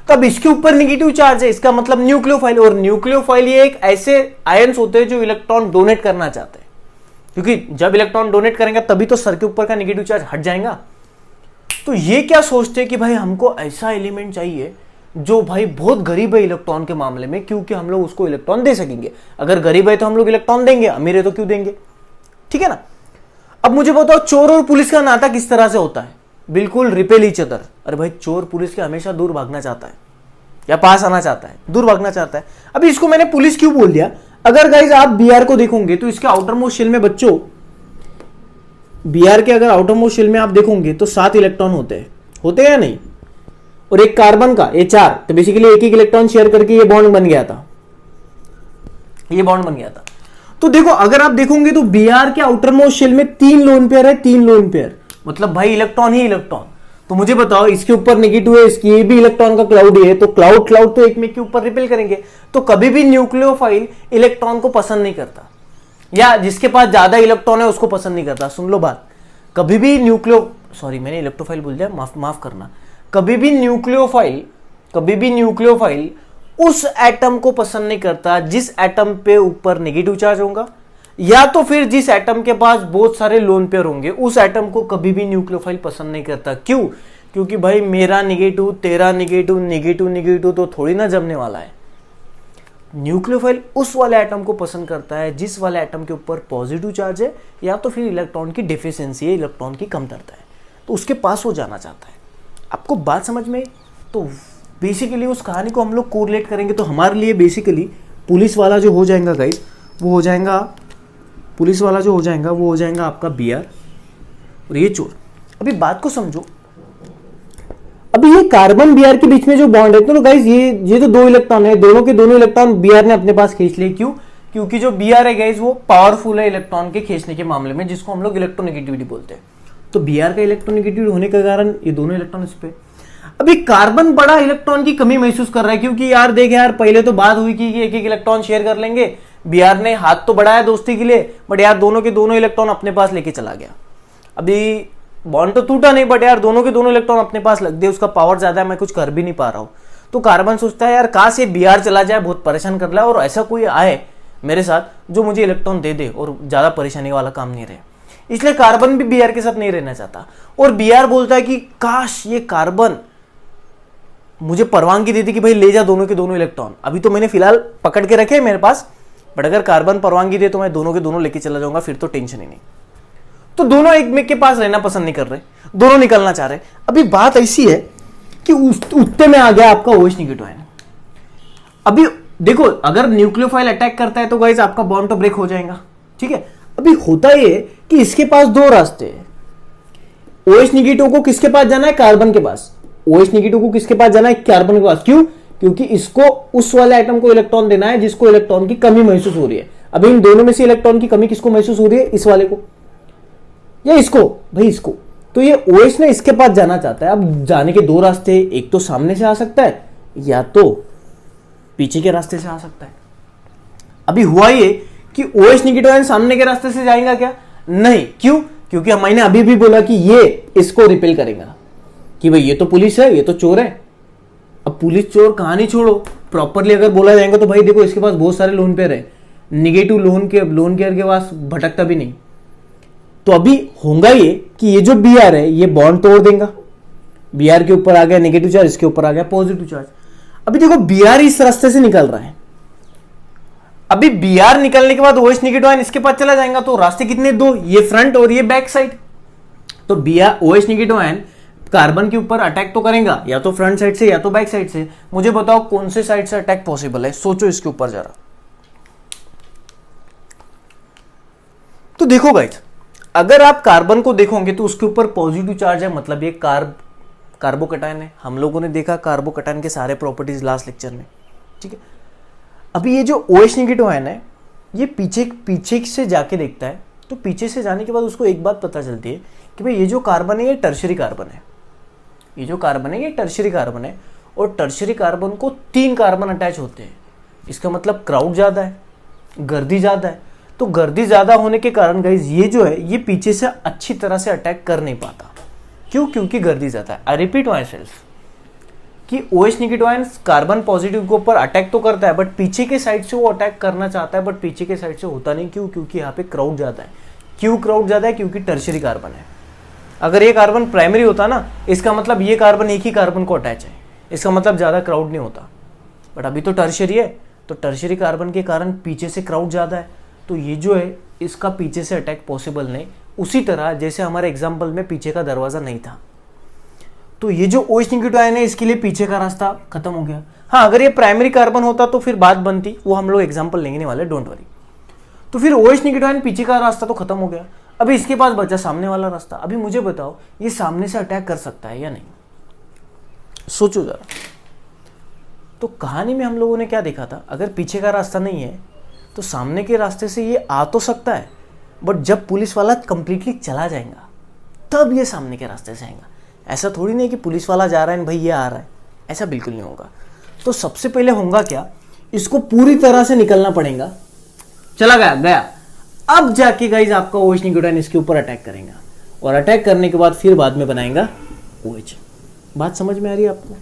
तब इसके ऊपर नेगेटिव चार्ज है, इसका मतलब न्यूक्लियोफाइल, और न्यूक्लियोफाइल ये एक ऐसे आयन्स होते हैं जो इलेक्ट्रॉन डोनेट करना चाहते हैं, क्योंकि जब इलेक्ट्रॉन डोनेट करेंगे तभी तो सर के ऊपर का नेगेटिव चार्ज हट जाएगा। तो ये क्या सोचते हैं कि भाई हमको ऐसा एलिमेंट चाहिए जो भाई बहुत गरीब है इलेक्ट्रॉन के मामले में, क्योंकि हम लोग उसको इलेक्ट्रॉन दे सकेंगे। अगर गरीब है तो हम लोग इलेक्ट्रॉन देंगे, अमीर है तो क्यों देंगे, ठीक है ना। अब मुझे बताओ चोर और पुलिस का नाता किस तरह से होता है? बिल्कुल रिपेल ईच अदर। अरे भाई चोर पुलिस के हमेशा दूर भागना चाहता है या पास आना चाहता है, दूर भागना चाहता है। अभी इसको मैंने पुलिस क्यों बोल दिया? अगर गाइज आप Br को देखोगे तो इसके आउटर मोस्ट शेल में, बच्चों Br के अगर आउटर मोस्ट शेल में आप देखोगे तो 7 इलेक्ट्रॉन होते हैं या नहीं, और एक कार्बन का ये 4, तो बेसिकली एक इलेक्ट्रॉन शेयर करके ये बॉन्ड बन गया था, ये बॉन्ड बन गया था। तो देखो अगर आप देखोगे तो Br के आउटर मोस्ट शेल में 3 लोन पेयर है, 3 लोन पेयर, मतलब भाई इलेक्ट्रॉन ही इलेक्ट्रॉन। तो मुझे बताओ इसके ऊपर नेगेटिव है, इसकी ये भी इलेक्ट्रॉन का क्लाउड है, तो क्लाउड तो एक में के ऊपर रिपेल करेंगे। तो कभी भी न्यूक्लियोफाइल इलेक्ट्रॉन को पसंद नहीं करता, या जिसके पास ज्यादा इलेक्ट्रॉन है उसको पसंद नहीं करता। सुन लो बात, कभी भी मैंने इलेक्ट्रोफाइल बोल दिया, माफ करना। कभी भी न्यूक्लियोफाइल उस एटम को पसंद नहीं करता जिस एटम पे ऊपर नेगेटिव चार्ज होगा, या तो फिर जिस एटम के पास बहुत सारे लोन पेयर होंगे, उस एटम को कभी भी न्यूक्लियोफाइल पसंद नहीं करता। क्यों? क्योंकि भाई मेरा नेगेटिव, तेरा नेगेटिव, नेगेटिव तो थोड़ी ना जमने वाला है। न्यूक्लियोफाइल उस वाले एटम को पसंद करता है जिस वाले एटम के ऊपर पॉजिटिव चार्ज है, या तो फिर इलेक्ट्रॉन की डिफिशियंसी है, इलेक्ट्रॉन की कमतरता है, तो उसके पास वो जाना चाहता है। आपको बात समझ में? तो बेसिकली उस कहानी को हम लोग कोरिलेट करेंगे तो हमारे लिए बेसिकली पुलिस वाला जो हो जाएगा गाइस, वो हो जाएगा आपका बीआर, और ये चोर। अभी बात को समझो, अभी ये कार्बन बीआर के बीच में जो बॉन्ड है, तो गाइस ये तो 2 इलेक्ट्रॉन है, दोनों के दोनों इलेक्ट्रॉन बीआर ने अपने पास खींच लिए। क्यों? क्योंकि जो बीआर है गाइस वो पावरफुल है इलेक्ट्रॉन के खींचने के मामले में, जिसको हम लोग इलेक्ट्रोनेगेटिविटी बोलते हैं। तो बीआर का इलेक्ट्रोनेगेटिविटी होने के कारण ये दोनों इलेक्ट्रॉन इस पे। अभी कार्बन बड़ा इलेक्ट्रॉन की कमी महसूस कर रहा है, क्योंकि यार देख यार, पहले तो बात हुई कि एक इलेक्ट्रॉन शेयर कर लेंगे, बीआर ने हाथ तो बढ़ाया दोस्ती के लिए, बट यार दोनों के दोनों इलेक्ट्रॉन अपने पास लेके चला गया। अभी बॉन्ड तो टूटा नहीं, बट यार दोनों के दोनों इलेक्ट्रॉन अपने पास लग गए, उसका पावर ज्यादा है, मैं कुछ कर भी नहीं पा रहा हूं। तो कार्बन सोचता है यार काश ये बीआर चला जाए, बहुत परेशान कर रहा है, और ऐसा कोई आए मेरे साथ जो मुझे इलेक्ट्रॉन दे दे और ज्यादा परेशानी वाला काम नहीं रहे। इसलिए कार्बन भी बीआर के साथ नहीं रहना चाहता, और बीआर बोलता है कि काश ये कार्बन मुझे परवानगी देती कि भाई ले जा दोनों के दोनों इलेक्ट्रॉन। अभी तो मैंने फिलहाल पकड़ के रखे मेरे पास, बट अगर कार्बन परवानगी दे तो मैं दोनों के दोनों लेके चला जाऊंगा, फिर तो टेंशन ही नहीं। तो दोनों एक के पास रहना पसंद नहीं कर रहे, दोनों निकलना चाह रहे। अभी बात ऐसी है कि उत्ते में आ गया आपका OH नेगेटिव आयन। अभी देखो, अगर न्यूक्लियोफाइल अटैक करता है तो गाइस आपका बॉन्ड तो ब्रेक हो जाएगा, ठीक है। अभी होता ये कि इसके पास 2 रास्ते हैं। OH नेगेटिव को किसके पास जाना है? कार्बन के पास। OH नेगेटिव को किसके पास जाना है? कार्बन के पास। क्यों? क्योंकि इसको उस वाले एटम को इलेक्ट्रॉन देना है जिसको इलेक्ट्रॉन की कमी महसूस हो रही है। अभी इन दोनों में से इलेक्ट्रॉन की कमी किसको महसूस हो रही है? इस वाले को या इसको? भाई इसको। तो ये OH ने इसके पास जाना चाहता है। अब जाने के 2 रास्ते, एक तो सामने से आ सकता है या तो पीछे के रास्ते से आ सकता है। अभी हुआ ये कि OH नेगेटिव आयन सामने के रास्ते से जाएगा क्या? नहीं। क्यों? क्योंकि मैंने अभी भी बोला कि ये इसको रिपेल करेगा कि भाई ये तो पुलिस है, ये तो चोर है। अब पुलिस चोर कहानी छोड़ो, प्रॉपरली अगर बोला जाएगा तो भाई देखो इसके पास बहुत सारे लोन पेयर है, निगेटिव लोन केयर के पास भटकता भी नहीं। तो अभी होगा ये कि ये जो बीआर है ये बॉन्ड तोड़ देगा। बीआर के ऊपर आ गया नेगेटिव चार्ज, इसके ऊपर आ गया पॉजिटिव चार्ज। अभी देखो बीआर इस रास्ते से निकल रहा है। अभी बीआर निकलने के बाद OH नेगेटिव आयन इसके पास चला जाएगा, तो रास्ते कितने? 2, ये फ्रंट और ये बैक साइड। तो बीआर OH नेगेटिव आयन कार्बन के ऊपर अटैक तो करेगा, या तो फ्रंट साइड से या तो बैक साइड से। मुझे बताओ कौन से साइड से अटैक पॉसिबल है? सोचो इसके ऊपर जरा। तो देखो गाइस, अगर आप कार्बन को देखोगे तो उसके ऊपर पॉजिटिव चार्ज है, मतलब ये कार्बोकैटायन है। हम लोगों ने देखा कार्बोकैटायन के सारे प्रॉपर्टीज लास्ट लेक्चर में, ठीक है। अभी ये जो OH नेगेटिव आयन है ये पीछे से जाके देखता है, तो पीछे से जाने के बाद उसको एक बात पता चलती है कि भाई ये जो कार्बन है ये टर्शियरी कार्बन है। ये जो कार्बन है ये टर्शियरी कार्बन है, और टर्शियरी कार्बन को 3 कार्बन अटैच होते हैं। इसका मतलब क्राउड ज्यादा है, गर्दी ज्यादा है। तो गर्दी ज्यादा होने के कारण गाइस ये जो है ये पीछे से अच्छी तरह से अटैक कर नहीं पाता। क्यों? क्योंकि गर्दी ज्यादा है। आई रिपीट माई सेल्फ कि OH नेगेटिव आयन कार्बन पॉजिटिव के ऊपर अटैक तो करता है, बट पीछे के साइड से वो अटैक करना चाहता है, बट पीछे के साइड से होता नहीं। क्यों? क्योंकि यहाँ पे क्राउड ज्यादा है। क्यों क्राउड ज्यादा है? क्योंकि टर्शियरी कार्बन है। अगर ये कार्बन प्राइमरी होता ना, इसका मतलब ये कार्बन एक ही कार्बन को अटैच है, इसका मतलब ज्यादा क्राउड नहीं होता। बट अभी तो टर्शियरी है, तो टर्शियरी कार्बन के कारण पीछे से क्राउड ज्यादा है, तो ये जो है इसका पीछे से अटैक पॉसिबल नहीं। उसी तरह जैसे हमारे एग्जाम्पल में पीछे का दरवाजा नहीं था, तो ये जो OH नेगेटिव आयन है इसके लिए पीछे का रास्ता खत्म हो गया। हाँ, अगर ये प्राइमरी कार्बन होता तो फिर बात बनती, वो हम लोग एग्जाम्पल लेंगे वाले, डोंट वरी। तो फिर OH नेगेटिव आयन पीछे का रास्ता तो खत्म हो गया। अभी इसके पास बचा सामने वाला रास्ता। अभी मुझे बताओ ये सामने से अटैक कर सकता है या नहीं? सोचो जरा। तो कहानी में हम लोगों ने क्या देखा था? अगर पीछे का रास्ता नहीं है तो सामने के रास्ते से ये आ तो सकता है, बट जब पुलिस वाला कंप्लीटली चला जाएगा तब ये सामने के रास्ते से आएगा। ऐसा थोड़ी नहीं कि पुलिस वाला जा रहा है भाई ये आ रहा है, ऐसा बिल्कुल नहीं होगा। तो सबसे पहले होगा क्या, इसको पूरी तरह से निकलना पड़ेगा। चला गया, अब जाके गाइज आपका OH न्यूक्लियोटाइड इसके ऊपर अटैक करेगा और अटैक करने के बाद फिर बाद में बनाएगा OH। बात समझ में आ रही है आपको?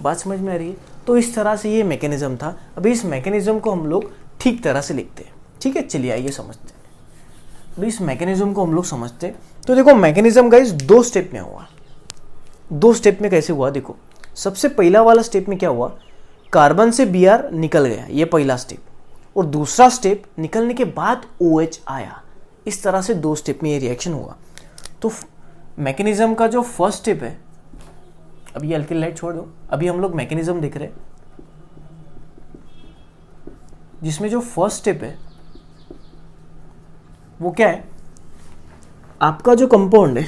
बात समझ में आ रही है? तो इस तरह से ये मैकेनिज्म था। अभी इस मैकेनिज्म को हम लोग ठीक तरह से लिखते हैं, ठीक है? चलिए आइए समझते हैं। अभी इस मैकेनिज्म को हम लोग समझते हैं। तो देखो मैकेनिज्म गाइस 2 स्टेप में हुआ। 2 स्टेप में कैसे हुआ देखो। सबसे पहला वाला स्टेप में क्या हुआ, कार्बन से Br निकल गया, ये पहला स्टेप। और दूसरा स्टेप निकलने के बाद OH आया। इस तरह से 2 स्टेप में ये रिएक्शन हुआ। तो मैकेनिज्म का जो फर्स्ट स्टेप है, अभी ये अल्किल लाइट छोड़ दो, अभी हम लोग मैकेनिज्म देख रहे हैं जिसमें जो फर्स्ट स्टेप है वो क्या है, आपका जो कंपाउंड है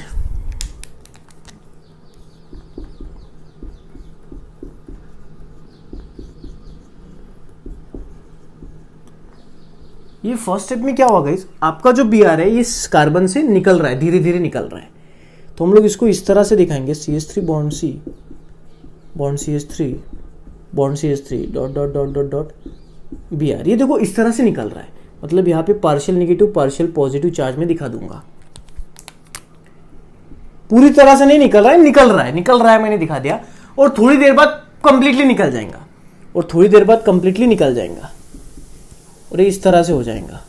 ये फर्स्ट स्टेप में क्या हुआ गाइस, आपका जो Br है ये कार्बन से निकल रहा है, धीरे धीरे निकल रहा है। तो हम लोग इसको इस तरह से दिखाएंगे, CH3 bond C bond CH3 bond CH3 dot dot dot dot dot Br। ये देखो इस तरह से निकल रहा है, मतलब यहाँ पे partial negative partial positive charge में दिखा दूंगा। पूरी तरह से नहीं निकल रहा है, निकल रहा है मैंने दिखा दिया। और थोड़ी देर बाद कंप्लीटली निकल जाएगा, और थोड़ी देर बाद कंप्लीटली निकल जाएगा, और ये इस तरह से हो जाएगा।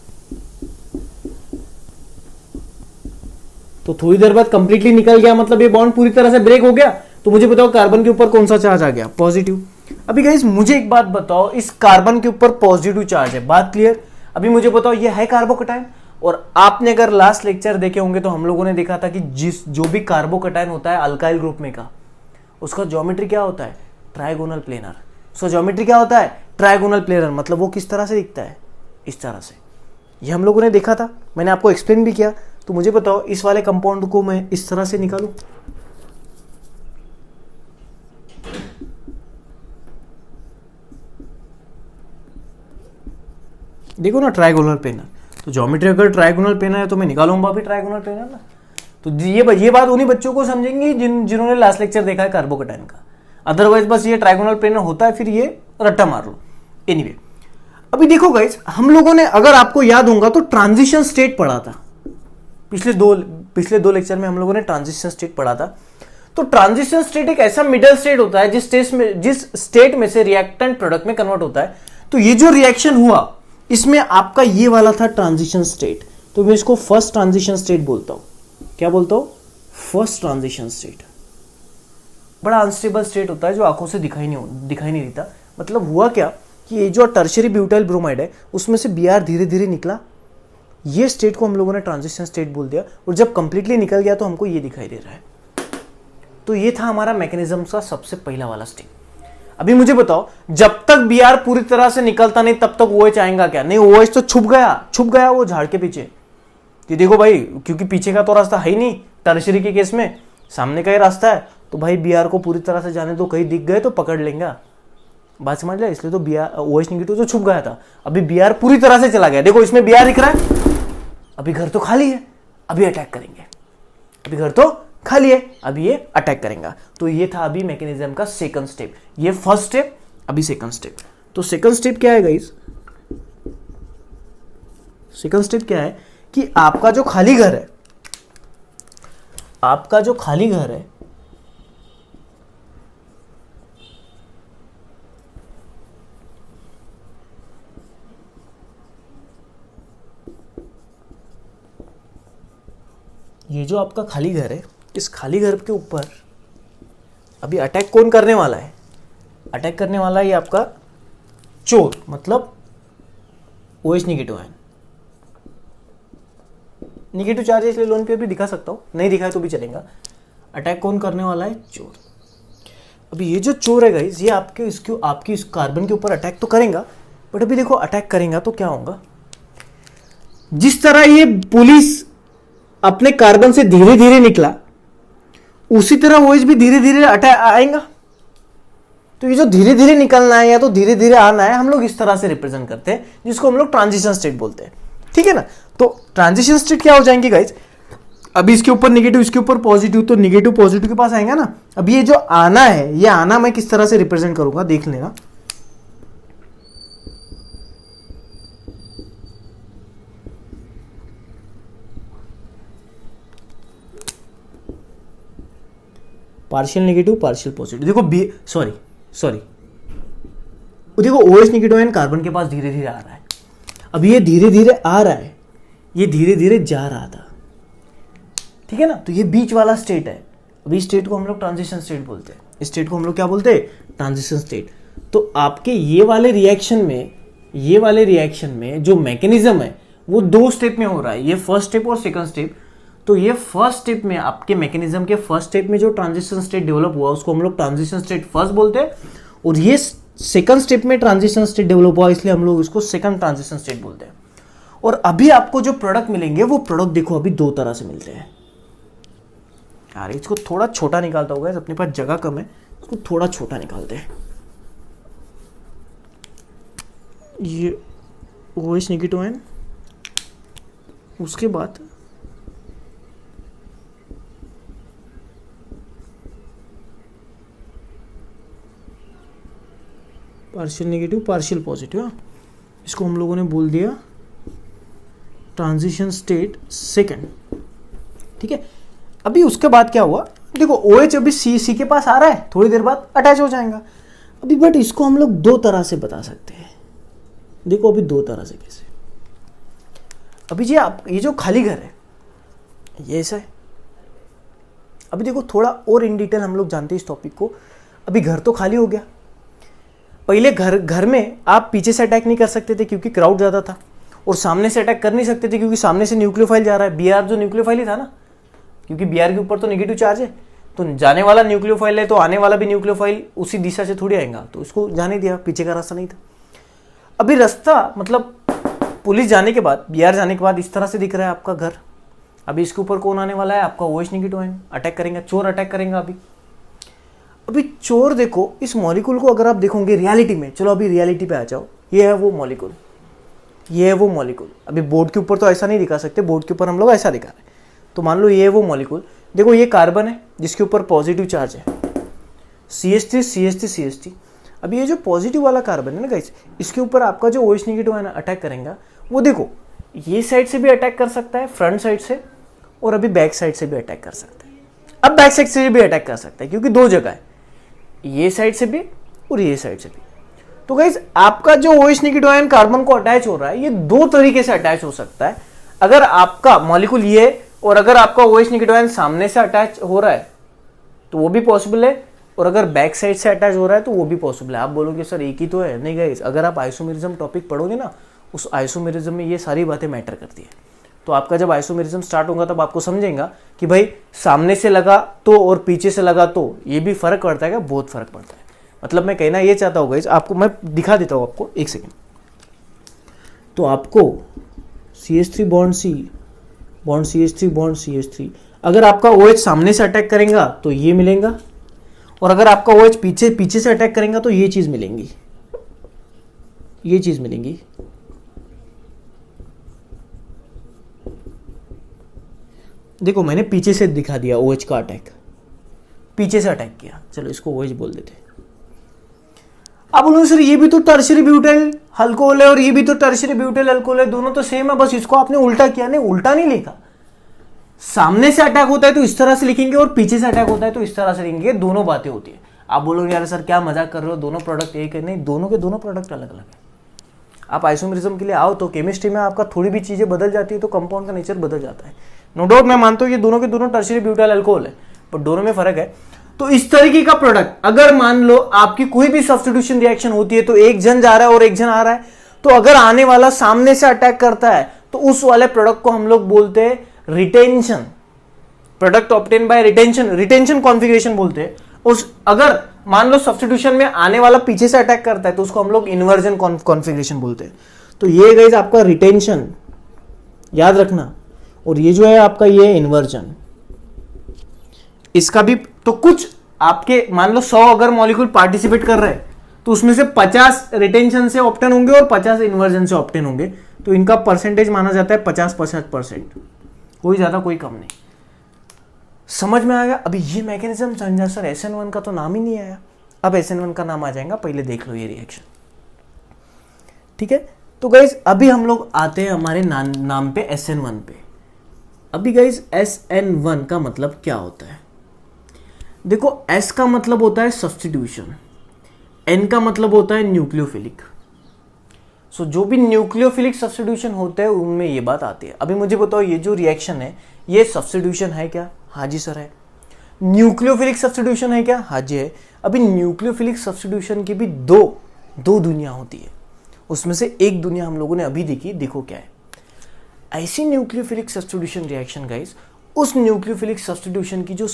तो थोड़ी देर बाद कंप्लीटली निकल गया, मतलब ये बॉन्ड पूरी तरह से ब्रेक हो गया। तो मुझे बताओ कार्बन के ऊपर कौन सा चार्ज आ गया, पॉजिटिव। अभी गाइस मुझे एक बात बताओ, इस कार्बन के ऊपर पॉजिटिव चार्ज है, बात क्लियर। अभी मुझे बताओ ये है कार्बोकैटायन। और आपने अगर लास्ट लेक्चर देखे होंगे तो हम लोगों ने देखा था कि जो भी कार्बोकैटायन होता है अल्काइल ग्रुप में का, उसका ज्योमेट्री क्या होता है, ट्राइगोनल प्लेनर। उसका ज्योमेट्री क्या होता है, ट्राइगोनल प्लेनर। मतलब वो किस तरह से दिखता है, इस तरह से। ये हम लोगों ने देखा था, मैंने आपको एक्सप्लेन भी किया। तो मुझे बताओ इस वाले कंपाउंड को मैं इस तरह से निकालूं, देखो ना ट्राइगोनल प्लेनर। तो ज्योमेट्री अगर ट्राइगोनल प्लेनर है तो मैं निकालूंगा भी ट्राइगोनल प्लेनर ना। तो ये बात उन्हीं बच्चों को समझेंगे जिन्होंने लास्ट लेक्चर देखा है कार्बोकैटायन का। अदरवाइज बस ये ट्राइगोनल प्लेनर होता है, फिर ये रट्टा मार लो। एनीवे अभी देखो गाइस, हम लोगों ने अगर आपको याद होगा तो ट्रांजिशन स्टेट पढ़ा था पिछले दो लेक्चर में। हम लोगों ने ट्रांजिशन स्टेट पढ़ा था। तो ट्रांजिशन स्टेट एक ऐसा मिडल स्टेट होता है जिस स्टेट में से रिएक्टेंट प्रोडक्ट में कन्वर्ट होता है। तो ये जो रिएक्शन हुआ इसमें आपका ये वाला था ट्रांजिशन स्टेट। तो मैं इसको फर्स्ट ट्रांजिशन स्टेट बोलता हूं। क्या बोलता हूं, फर्स्ट ट्रांजिशन स्टेट। बड़ा अनस्टेबल स्टेट होता है जो आंखों से दिखाई नहीं देता। मतलब हुआ क्या कि ये जो टर्शियरी ब्यूटाइल ब्रोमाइड है उसमें से Br धीरे धीरे निकला, ये स्टेट को हम लोगों ने ट्रांजिशन स्टेट बोल दिया। और जब कंप्लीटली निकल गया तो हमको ये दिखाई दे रहा है। तो ये था हमारा मैकेनिज्म का सबसे पहला वाला स्टेप। अभी मुझे बताओ, जब तक Br पूरी तरह से निकलता नहीं तब तक OH आएगा क्या? नहीं, OH तो छुप गया वो झाड़ के पीछे। ये देखो भाई, क्योंकि पीछे का तो रास्ता है ही नहीं टर्शियरी के केस में, सामने का ही रास्ता है। तो भाई Br को पूरी तरह से जाने दो, कहीं दिख गए तो पकड़ लेंगे। बात समझ लिया? इसलिए तो OH नेगेटिव तो छुप गया था, अभी Br पूरी तरह से चला गया। देखो इसमें Br दिख रहा है, अभी घर तो खाली है, अभी अटैक करेंगे। अभी घर तो खाली है, अभी ये अटैक करेगा। तो ये था अभी मैकेनिज्म का सेकंड स्टेप। ये फर्स्ट स्टेप, अभी सेकंड स्टेप। तो सेकंड स्टेप क्या है गाइस? सेकंड स्टेप क्या है कि आपका जो खाली घर है, ये जो आपका खाली घर है, इस खाली घर के ऊपर अभी अटैक कौन करने वाला है? अटैक करने वाला है ये आपका चोर, मतलब OH negative ion. Negative charge इसलिए लोन पे भी दिखा सकता हूं, नहीं दिखाया तो भी चलेगा। अटैक कौन करने वाला है? चोर। अभी ये जो चोर है गाइस, ये आपकी इस कार्बन के ऊपर अटैक तो करेगा, बट अभी देखो अटैक करेगा तो क्या होगा, जिस तरह ये पुलिस अपने कार्बन से धीरे धीरे निकला उसी तरह OH भी धीरे धीरे अटैक आएगा। तो ये जो धीरे धीरे निकलना है या तो धीरे धीरे आना है, हम लोग इस तरह से रिप्रेजेंट करते हैं, जिसको हम लोग ट्रांजिशन स्टेट बोलते हैं। ठीक है ना? तो ट्रांजिशन स्टेट क्या हो जाएंगे गाइज, अभी इसके ऊपर नेगेटिव इसके ऊपर पॉजिटिव, तो नेगेटिव पॉजिटिव के पास आएगा ना। अब ये जो आना है, ये आना मैं किस तरह से रिप्रेजेंट करूंगा देख लेना। Partial negative partial positive. देखो बी सॉरी देखो OH नेगेटिव आयन कार्बन के पास धीरे धीरे आ रहा है। अब ये धीरे धीरे आ रहा है, ये धीरे धीरे जा रहा था, ठीक है ना। तो ये बीच वाला स्टेट है। अभी स्टेट को हम लोग ट्रांजिशन स्टेट बोलते हैं। इस स्टेट को हम लोग क्या बोलते हैं? Transition state. तो आपके ये वाले रिएक्शन में जो मैकेनिज्म है वो 2 स्टेप में हो रहा है, ये फर्स्ट स्टेप और सेकंड स्टेप। तो ये फर्स्ट स्टेप में आपके मैकेनिज्म के फर्स्ट स्टेप में जो ट्रांजिशन स्टेट डेवलप हुआ उसको हम लोग ट्रांजिशन स्टेट फर्स्ट बोलते हैं, और ये सेकंड स्टेप में ट्रांजिशन स्टेट डेवलप हुआ इसलिए हम लोग इसको सेकंड ट्रांजिशन स्टेट बोलते हैं। और अभी आपको जो प्रोडक्ट मिलेंगे वो प्रोडक्ट देखो अभी 2 तरह से मिलते हैं। यार इसको थोड़ा छोटा निकालता होगा, अपने पास जगह कम है, इसको थोड़ा छोटा निकालते हैं। ये OH नेगेटिव आयन, उसके बाद पार्शियल नेगेटिव पार्शियल पॉजिटिव, इसको हम लोगों ने बोल दिया ट्रांजिशन स्टेट सेकंड, ठीक है। अभी उसके बाद क्या हुआ, देखो OH अभी C के पास आ रहा है, थोड़ी देर बाद अटैच हो जाएगा अभी, बट इसको हम लोग 2 तरह से बता सकते हैं। देखो अभी 2 तरह से कैसे। अभी ये जो खाली घर है ये ऐसा है। अभी देखो थोड़ा और इन डिटेल हम लोग जानते हैं इस टॉपिक को। अभी घर तो खाली हो गया, पहले घर में आप पीछे से अटैक नहीं कर सकते थे क्योंकि क्राउड ज्यादा था, और सामने से अटैक कर नहीं सकते थे क्योंकि सामने से न्यूक्लियोफाइल जा रहा है। Br जो न्यूक्लियोफाइल ही था ना, क्योंकि Br के ऊपर तो नेगेटिव चार्ज है, तो जाने वाला न्यूक्लियोफाइल है तो आने वाला भी न्यूक्लियोफाइल उसी दिशा से थोड़ी आएगा, तो इसको जाने दिया, पीछे का रास्ता नहीं था। अभी रास्ता मतलब पुलिस जाने के बाद, Br जाने के बाद इस तरह से दिख रहा है आपका घर। अभी इसके ऊपर कौन आने वाला है? आपका OH नेगेटिव आयन अटैक करेंगे, चोर अटैक करेंगे। अभी चोर देखो इस मॉलिक्यूल को अगर आप देखोगे रियलिटी में, चलो अभी रियलिटी पे आ जाओ, ये है वो मॉलिक्यूल, ये है वो मॉलिक्यूल। अभी बोर्ड के ऊपर तो ऐसा नहीं दिखा सकते, बोर्ड के ऊपर हम लोग ऐसा दिखा रहे हैं, तो मान लो ये है वो मॉलिक्यूल। देखो ये कार्बन है जिसके ऊपर पॉजिटिव चार्ज है, CH3 CH3 CH3। अभी ये जो पॉजिटिव वाला कार्बन है ना गाइस, इसके ऊपर आपका जो OH नेगेटिव आयन अटैक करेंगे, वो देखो ये साइड से भी अटैक कर सकता है, फ्रंट साइड से, और अभी बैक साइड से भी अटैक कर सकता है। अब बैक साइड से भी अटैक कर सकता है क्योंकि 2 जगह है, ये साइड से भी और ये साइड से भी। तो गाइस आपका जो OH नेगेटिव आयन कार्बन को अटैच हो रहा है, ये 2 तरीके से अटैच हो सकता है। अगर आपका मॉलिक्यूल ये और अगर आपका OH नेगेटिव आयन सामने से अटैच हो रहा है तो वो भी पॉसिबल है, और अगर बैक साइड से अटैच हो रहा है तो वो भी पॉसिबल है। आप बोलोगे सर एक ही तो है, नहीं गाइस, अगर आप आइसोमेरिज्म टॉपिक पढ़ोगे ना, उस आइसोमेरिज्म में ये सारी बातें मैटर करती है। तो आपका जब आइसोमेरिज्म स्टार्ट होगा तब आपको समझेगा कि भाई सामने से लगा तो और पीछे से लगा तो ये भी फर्क पड़ता है क्या? बहुत फर्क पड़ता है। मतलब मैं कहना ये चाहता हूँ गाइस, आपको मैं दिखा देता हूँ आपको, एक सेकेंड। तो आपको CH3 bond C bond CH3 bond CH3, अगर आपका OH सामने से अटैक करेगा तो ये मिलेगा, और अगर आपका OH पीछे से अटैक करेगा तो ये चीज मिलेंगी, ये चीज मिलेंगी। देखो मैंने पीछे से दिखा दिया OH का अटैक, पीछे से अटैक किया, चलो इसको OH बोल देते। आप बोलोगे सर ये भी तो टर्शियरी ब्यूटाइल अल्कोहल है और ये भी तो टर्शियरी ब्यूटाइल अल्कोहल है, दोनों तो सेम है, बस इसको आपने उल्टा किया। नहीं, उल्टा नहीं लिखा। सामने से अटैक होता है तो इस तरह से लिखेंगे और पीछे से अटैक होता है तो इस तरह से लिखेंगे, दोनों बातें होती है। आप बोलोगे यार सर क्या मजाक कर रहे हो, दोनों प्रोडक्ट एक है। नहीं, दोनों के दोनों प्रोडक्ट अलग अलग है। आप आइसोमेरिज्म के लिए आओ तो केमिस्ट्री में आपका थोड़ी भी चीजें बदल जाती है तो कंपाउंड का नेचर बदल जाता है। नो डाउट मैं मानता हूँ ये दोनों के दोनों टर्शियरी ब्यूटाइल अल्कोहल है, पर दोनों में फर्क है। तो इस तरीके का प्रोडक्ट अगर मान लो आपकी कोई भी सब्स्टिट्यूशन रिएक्शन होती है तो एक जन जा रहा है और एक जन आ रहा है, तो अगर आने वाला सामने से अटैक करता है तो उस वाले प्रोडक्ट को हम लोग बोलते हैं retention, product obtain bye retention configuration बोलते हैं। उस अगर मान लो सब्स्टिट्यूशन में आने वाला पीछे से अटैक करता है तो उसको हम लोग इन्वर्जन कॉन्फिगरेशन बोलते हैं। तो ये गाइस आपका रिटेंशन याद रखना, और ये जो है आपका ये इन्वर्जन, इसका भी तो कुछ आपके मान लो 100 अगर मॉलिक्यूल पार्टिसिपेट कर रहे हैं तो उसमें से 50 रिटेंशन से ऑब्टेन होंगे और 50 इन्वर्जन से ऑब्टेन होंगे, तो इनका परसेंटेज माना जाता है 50-50%, कोई ज्यादा कोई कम नहीं। समझ में आ गया? अभी ये मैकेनिज्म समझा सर, SN1 का तो नाम ही नहीं आया, अब SN1 का नाम आ जाएगा, पहले देख लो ये रिएक्शन, ठीक है। तो गाइज अभी हम लोग आते हैं हमारे नाम पे SN1 पे। अभी गाइज SN1 का मतलब क्या होता है? देखो एस का मतलब होता है सब्स्टिट्यूशन, एन का मतलब होता है न्यूक्लियोफिलिक। सो जो भी न्यूक्लियोफिलिक सब्स्टिट्यूशन होता है उनमें ये बात आती है। अभी मुझे बताओ ये जो रिएक्शन है ये सब्स्टिट्यूशन है क्या? हाँ जी सर है। न्यूक्लियोफिलिक सब्स्टिट्यूशन है क्या? हाँ जी है। अभी न्यूक्लियोफिलिक सब्स्टिट्यूशन की भी दो दुनिया होती है, उसमें से एक दुनिया हम लोगों ने अभी देखी, देखो क्या है। ऐसी न्यूक्लियोफिलिक सब्स्टिट्यूशन रिएक्शन गाइस, उस न्यूक्लियोफिलिक सब्स्टिट्यूशन की जो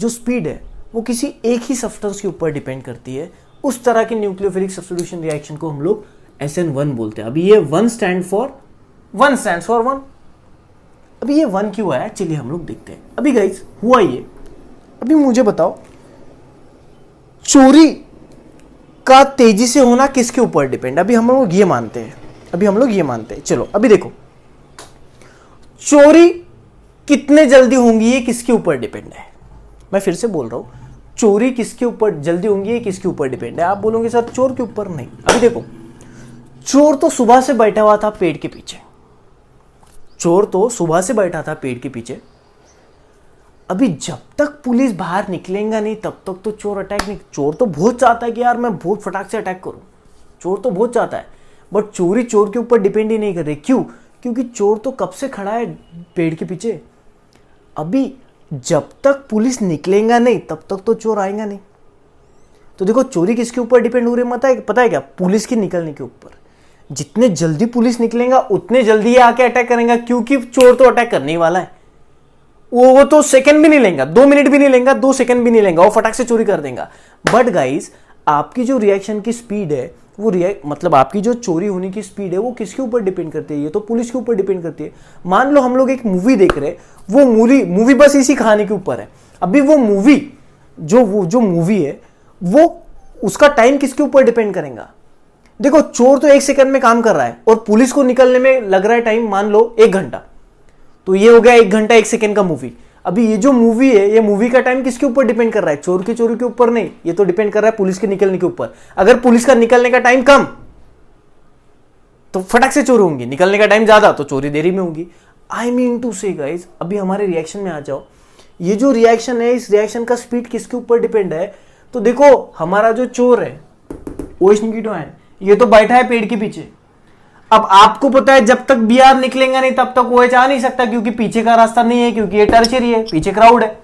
स्पीड है वो किसी एक ही सब्सटेंस के ऊपर डिपेंड करती है। उस तरह की न्यूक्लियोफिलिक सब्स्टिट्यूशन रिएक्शन को हम लोग SN1 बोलते हैं। अभी ये वन स्टैंड फॉर वन। अभी ये वन क्यों आया, चलिए हम लोग देखते हैं। अभी गाइस हुआ ये, अभी मुझे बताओ चोरी का तेजी से होना किसके ऊपर डिपेंड? अभी हम लोग ये मानते हैं, चलो अभी देखो चोरी कितने जल्दी होंगी ये किसके ऊपर डिपेंड है। मैं फिर से बोल रहा हूं, चोरी किसके ऊपर जल्दी होंगी ये किसके ऊपर डिपेंड है। आप बोलोगे सर चोर के ऊपर नहीं। अभी देखो चोर तो सुबह से बैठा हुआ था पेड़ के पीछे, अभी जब तक पुलिस बाहर निकलेगा नहीं तब तक तो चोर अटैक नहीं। चोर तो बहुत चाहता है कि यार मैं बहुत फटाक से अटैक करूं, चोर तो बहुत चाहता है, बट चोरी चोर के ऊपर डिपेंड ही नहीं कर रही। क्यों? क्योंकि चोर तो कब से खड़ा है पेड़ के पीछे। अभी जब तक पुलिस निकलेगा नहीं तब तक तो चोर आएगा नहीं। तो देखो चोरी किसके ऊपर डिपेंड हो रही है, पता है क्या? पुलिस के निकलने के ऊपर। जितने जल्दी पुलिस निकलेगा उतने जल्दी ये आके अटैक करेगा, क्योंकि चोर तो अटैक करने ही वाला है। वो तो सेकंड भी नहीं लेगा, 2 मिनट भी नहीं लेगा, 2 सेकंड भी नहीं लेगा, वो फटाक से चोरी कर देगा। बट गाइस आपकी जो रिएक्शन की स्पीड है वो मतलब आपकी जो चोरी होने की स्पीड है वो किसके ऊपर डिपेंड करती है? ये तो पुलिस के ऊपर डिपेंड करती है। मान लो हम लोग एक मूवी देख रहे हैं, वो मूवी बस इसी कहानी के ऊपर है। अभी वो मूवी जो मूवी है वो उसका टाइम किसके ऊपर डिपेंड करेगा? देखो चोर तो 1 सेकंड में काम कर रहा है और पुलिस को निकलने में लग रहा है टाइम मान लो 1 घंटा, तो ये हो गया 1 घंटा 1 सेकंड का मूवी। अभी ये जो मूवी है ये मूवी का टाइम किसके ऊपर डिपेंड कर रहा है? चोर की चोरी के ऊपर नहीं, ये तो डिपेंड कर रहा है पुलिस के निकलने के ऊपर। अगर पुलिस का निकलने का टाइम कम तो फटाक से चोरी होंगी, निकलने का टाइम ज्यादा तो चोरी देरी में होगी। आई मीन टू से गाइस, अभी हमारे रिएक्शन में आ जाओ। ये जो रिएक्शन है इस रिएक्शन का स्पीड किसके ऊपर डिपेंड है? तो देखो हमारा जो चोर है OH निगेटिव आयन, ये तो बैठा है पेड़ के पीछे। अब आपको पता है जब तक Br निकलेगा नहीं तब तक OH आ नहीं सकता, क्योंकि पीछे का रास्ता नहीं है, क्योंकि ये टर्शियरी है, पीछे क्राउड है।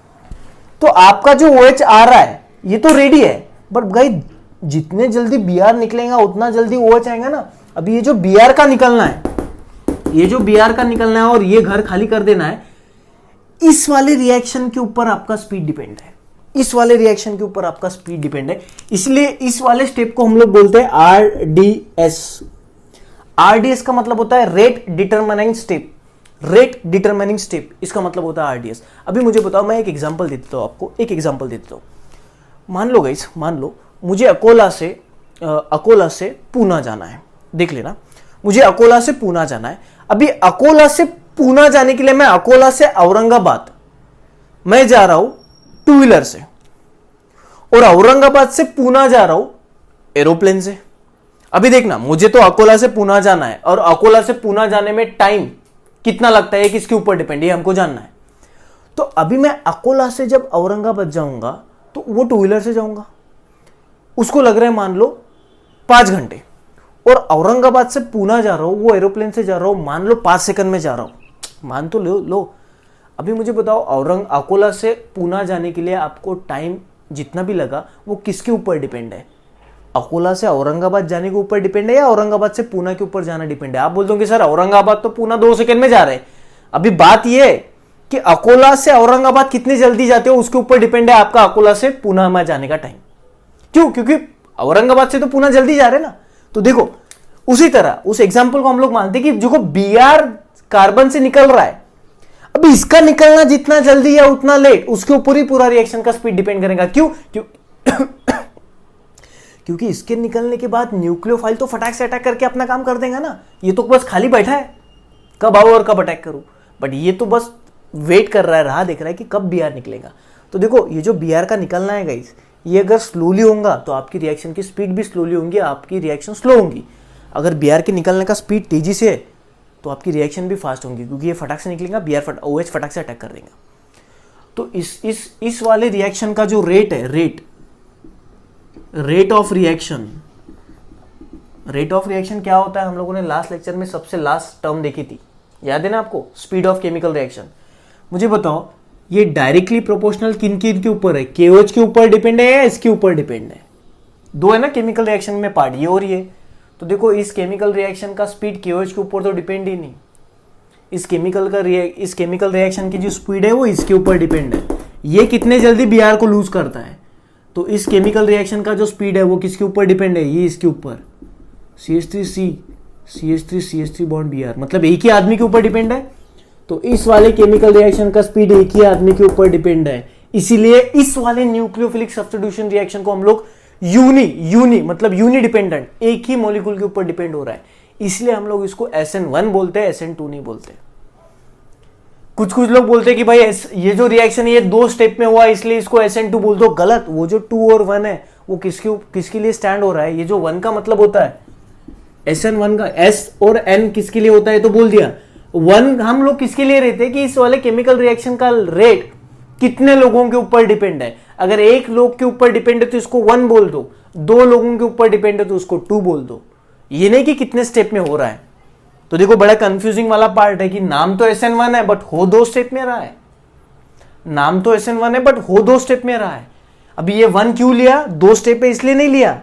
तो आपका जो OH आ रहा है ये तो रेडी है, बट भाई जितने जल्दी Br निकलेगा उतना जल्दी OH आएगा ना। अभी ये जो Br का निकलना है और ये घर खाली कर देना है, इस वाले रिएक्शन के ऊपर आपका स्पीड डिपेंड है। इसलिए इस वाले स्टेप को हम लोग बोलते हैं RDS का मतलब होता है रेट डिटरमाइनिंग स्टेप। इसका मतलब होता है RDS। अभी मुझे बताओ, मैं एक एग्जांपल दे देता हूं आपको, मान लो मुझे अकोला से पूना जाना है। देख लेना, मुझे अकोला से पूना जाना है। अभी अकोला से पूना जाने के लिए मैं अकोला से औरंगाबाद मैं जा रहा हूं 2 व्हीलर से, और औरंगाबाद से पूना जा रहा हूं एरोप्लेन से। अभी देखना, मुझे तो अकोला से पूना जाना है और अकोला से पूना जाने में टाइम कितना लगता है किसके ऊपर डिपेंड है, हमको जानना है। तो अभी मैं अकोला से जब औरंगाबाद जाऊंगा तो वो 2 व्हीलर से जाऊंगा, उसको लग रहा है मान लो 5 घंटे, और औरंगाबाद से पूना जा रहा हूं वो एरोप्लेन से जा रहा हूं मान लो 5 सेकंड में जा रहा हूं, मान तो लो। अभी मुझे बताओ अकोला से पूना जाने के लिए आपको टाइम जितना भी लगा वो किसके ऊपर डिपेंड है? अकोला से औरंगाबाद जाने के ऊपर डिपेंड है या औरंगाबाद से पूना के ऊपर जाना डिपेंड है? आप बोल दोगे सर औरंगाबाद तो पूना 2 सेकंड में जा रहे हैं। अभी बात यह है कि अकोला से औरंगाबाद कितने जल्दी जाते हो उसके ऊपर डिपेंड है आपका अकोला से पूना में जाने का टाइम। क्यों? क्योंकि औरंगाबाद से तो पूना जल्दी जा रहे ना। तो देखो उसी तरह उस एग्जाम्पल को हम लोग मानते हैं कि जो Br कार्बन से निकल रहा है, अभी इसका निकलना जितना जल्दी या उतना लेट उसके ऊपर ही पूरा रिएक्शन का स्पीड डिपेंड करेगा। क्यों? क्योंकि इसके निकलने के बाद न्यूक्लियोफाइल तो फटाक से अटैक करके अपना काम कर देगा ना। ये तो बस खाली बैठा है, कब आओ और कब अटैक करूं, बट ये तो बस वेट कर रहा है, राह देख रहा है कि कब Br निकलेगा। तो देखो ये जो Br का निकलना है गाइस, ये अगर स्लोली होगा तो आपकी रिएक्शन की स्पीड भी स्लोली होगी, आपकी रिएक्शन स्लो होगी। अगर Br के निकलने का स्पीड तेजी से है तो आपकी रिएक्शन भी फास्ट होगी, क्योंकि ये फटाक से निकलेगा, OH फटाक से अटैक कर देगा। तो इस वाले रिएक्शन का जो रेट है, रेट ऑफ रिएक्शन क्या होता है? हम लोगों ने लास्ट लेक्चर में सबसे लास्ट टर्म देखी थी, याद है ना आपको? Speed of chemical reaction. मुझे बताओ ये डायरेक्टली प्रोपोर्शनल किन किन के ऊपर है? KOH के ऊपर डिपेंड है या इसके ऊपर डिपेंड है? दो है ना केमिकल रिएक्शन में पार्ट, ये और ये। तो देखो इस केमिकल रिएक्शन का स्पीड KOH के ऊपर तो डिपेंड ही नहीं। इस केमिकल रिएक्शन की जो स्पीड है वो इसके ऊपर डिपेंड है। ये कितने जल्दी Br को लूज करता है, तो इस केमिकल रिएक्शन का जो स्पीड है वो किसके ऊपर डिपेंड है? ये इसके ऊपर, CH3 बॉन्ड Br, मतलब एक ही आदमी के ऊपर डिपेंड है। तो इस वाले केमिकल रिएक्शन का स्पीड एक ही आदमी के ऊपर डिपेंड है, इसीलिए इस वाले न्यूक्लियोफिलिक सब्स्टिट्यूशन रिएक्शन को हम लोग यूनी मतलब यूनी डिपेंडेंट, एक ही मॉलिक्यूल के ऊपर डिपेंड हो रहा है, इसलिए हम लोग इसको SN1 बोलते हैं, SN2 नहीं बोलते। कुछ लोग बोलते हैं कि भाई ये जो रिएक्शन है ये 2 स्टेप में हुआ इसलिए इसको SN2 बोल दो। गलत, वो जो 2 और 1 है वो किसके लिए स्टैंड हो रहा है? ये जो 1 का मतलब होता है SN1 का, S और N किसके लिए होता है तो बोल दिया। 1 हम लोग किसके लिए रहते हैं कि इस वाले केमिकल रिएक्शन का रेट कितने लोगों के ऊपर डिपेंड है। अगर एक लोग के ऊपर डिपेंड है तो इसको 1 बोल दो, 2 लोगों के ऊपर डिपेंड है तो उसको 2 बोल दो। ये नहीं कि कितने स्टेप में हो रहा है। तो देखो बड़ा कंफ्यूजिंग वाला पार्ट है कि नाम तो SN1 है बट हो 2 स्टेप में रहा है। नाम तो SN1 है बट हो 2 स्टेप में रहा है। अभी ये 1 क्यों लिया? 2 स्टेप पे इसलिए नहीं लिया,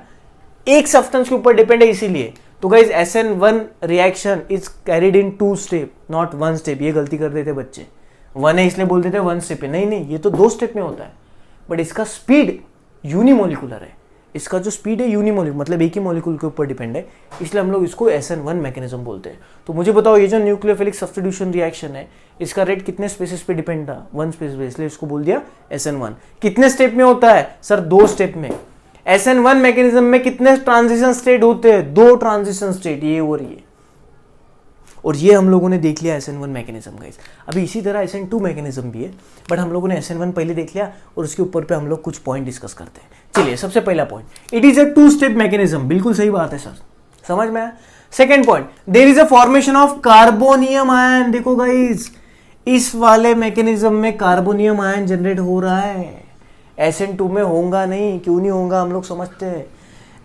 एक सब्सटेंस के ऊपर डिपेंड है इसीलिए। तो guys SN1 reaction is carried in 2 step not 1 step. ये गलती कर देते बच्चे, 1 है इसलिए बोल देते 1 स्टेप है। नहीं, ये तो 2 स्टेप में होता है, बट इसका स्पीड यूनिमोलिकुलर है। इसका जो स्पीड है यूनिमोलिकुलर मतलब एक ही मॉलिक्यूल के ऊपर डिपेंड है, इसलिए हम लोग इसको SN1 मैकेनिज्म बोलते हैं। तो मुझे बताओ ये जो न्यूक्लियोफिलिक सब्स्टिट्यूशन रिएक्शन है इसका रेट कितने स्पेसिस पे डिपेंड था? 1 स्पेस पे, इसलिए इसको बोल दिया SN1। कितने स्टेप में होता है सर? 2 स्टेप में। SN1 मैकेनिज्म में कितने ट्रांजिशन स्टेट होते हैं? 2 ट्रांजिशन स्टेट, ये और ये हम लोगों ने देख लिया SN1 मैकेनिज्म गाइस। अभी इसी तरह SN2 मैकेनिज्म भी है, बट हम लोगों ने SN1 पहले देख लिया और उसके ऊपर पे हम लोग कुछ पॉइंट डिस्कस करते हैं। चलिए सबसे पहला point, it is a 2 step mechanism. बिल्कुल सही बात है सर, समझ में आया। Second point, there is a formation of carbonium आयन। देखो गाइस इस वाले मैकेनिज्म में कार्बोनियम आयन जनरेट हो रहा है, SN2 में होगा नहीं। क्यों नहीं होगा? हम लोग समझते हैं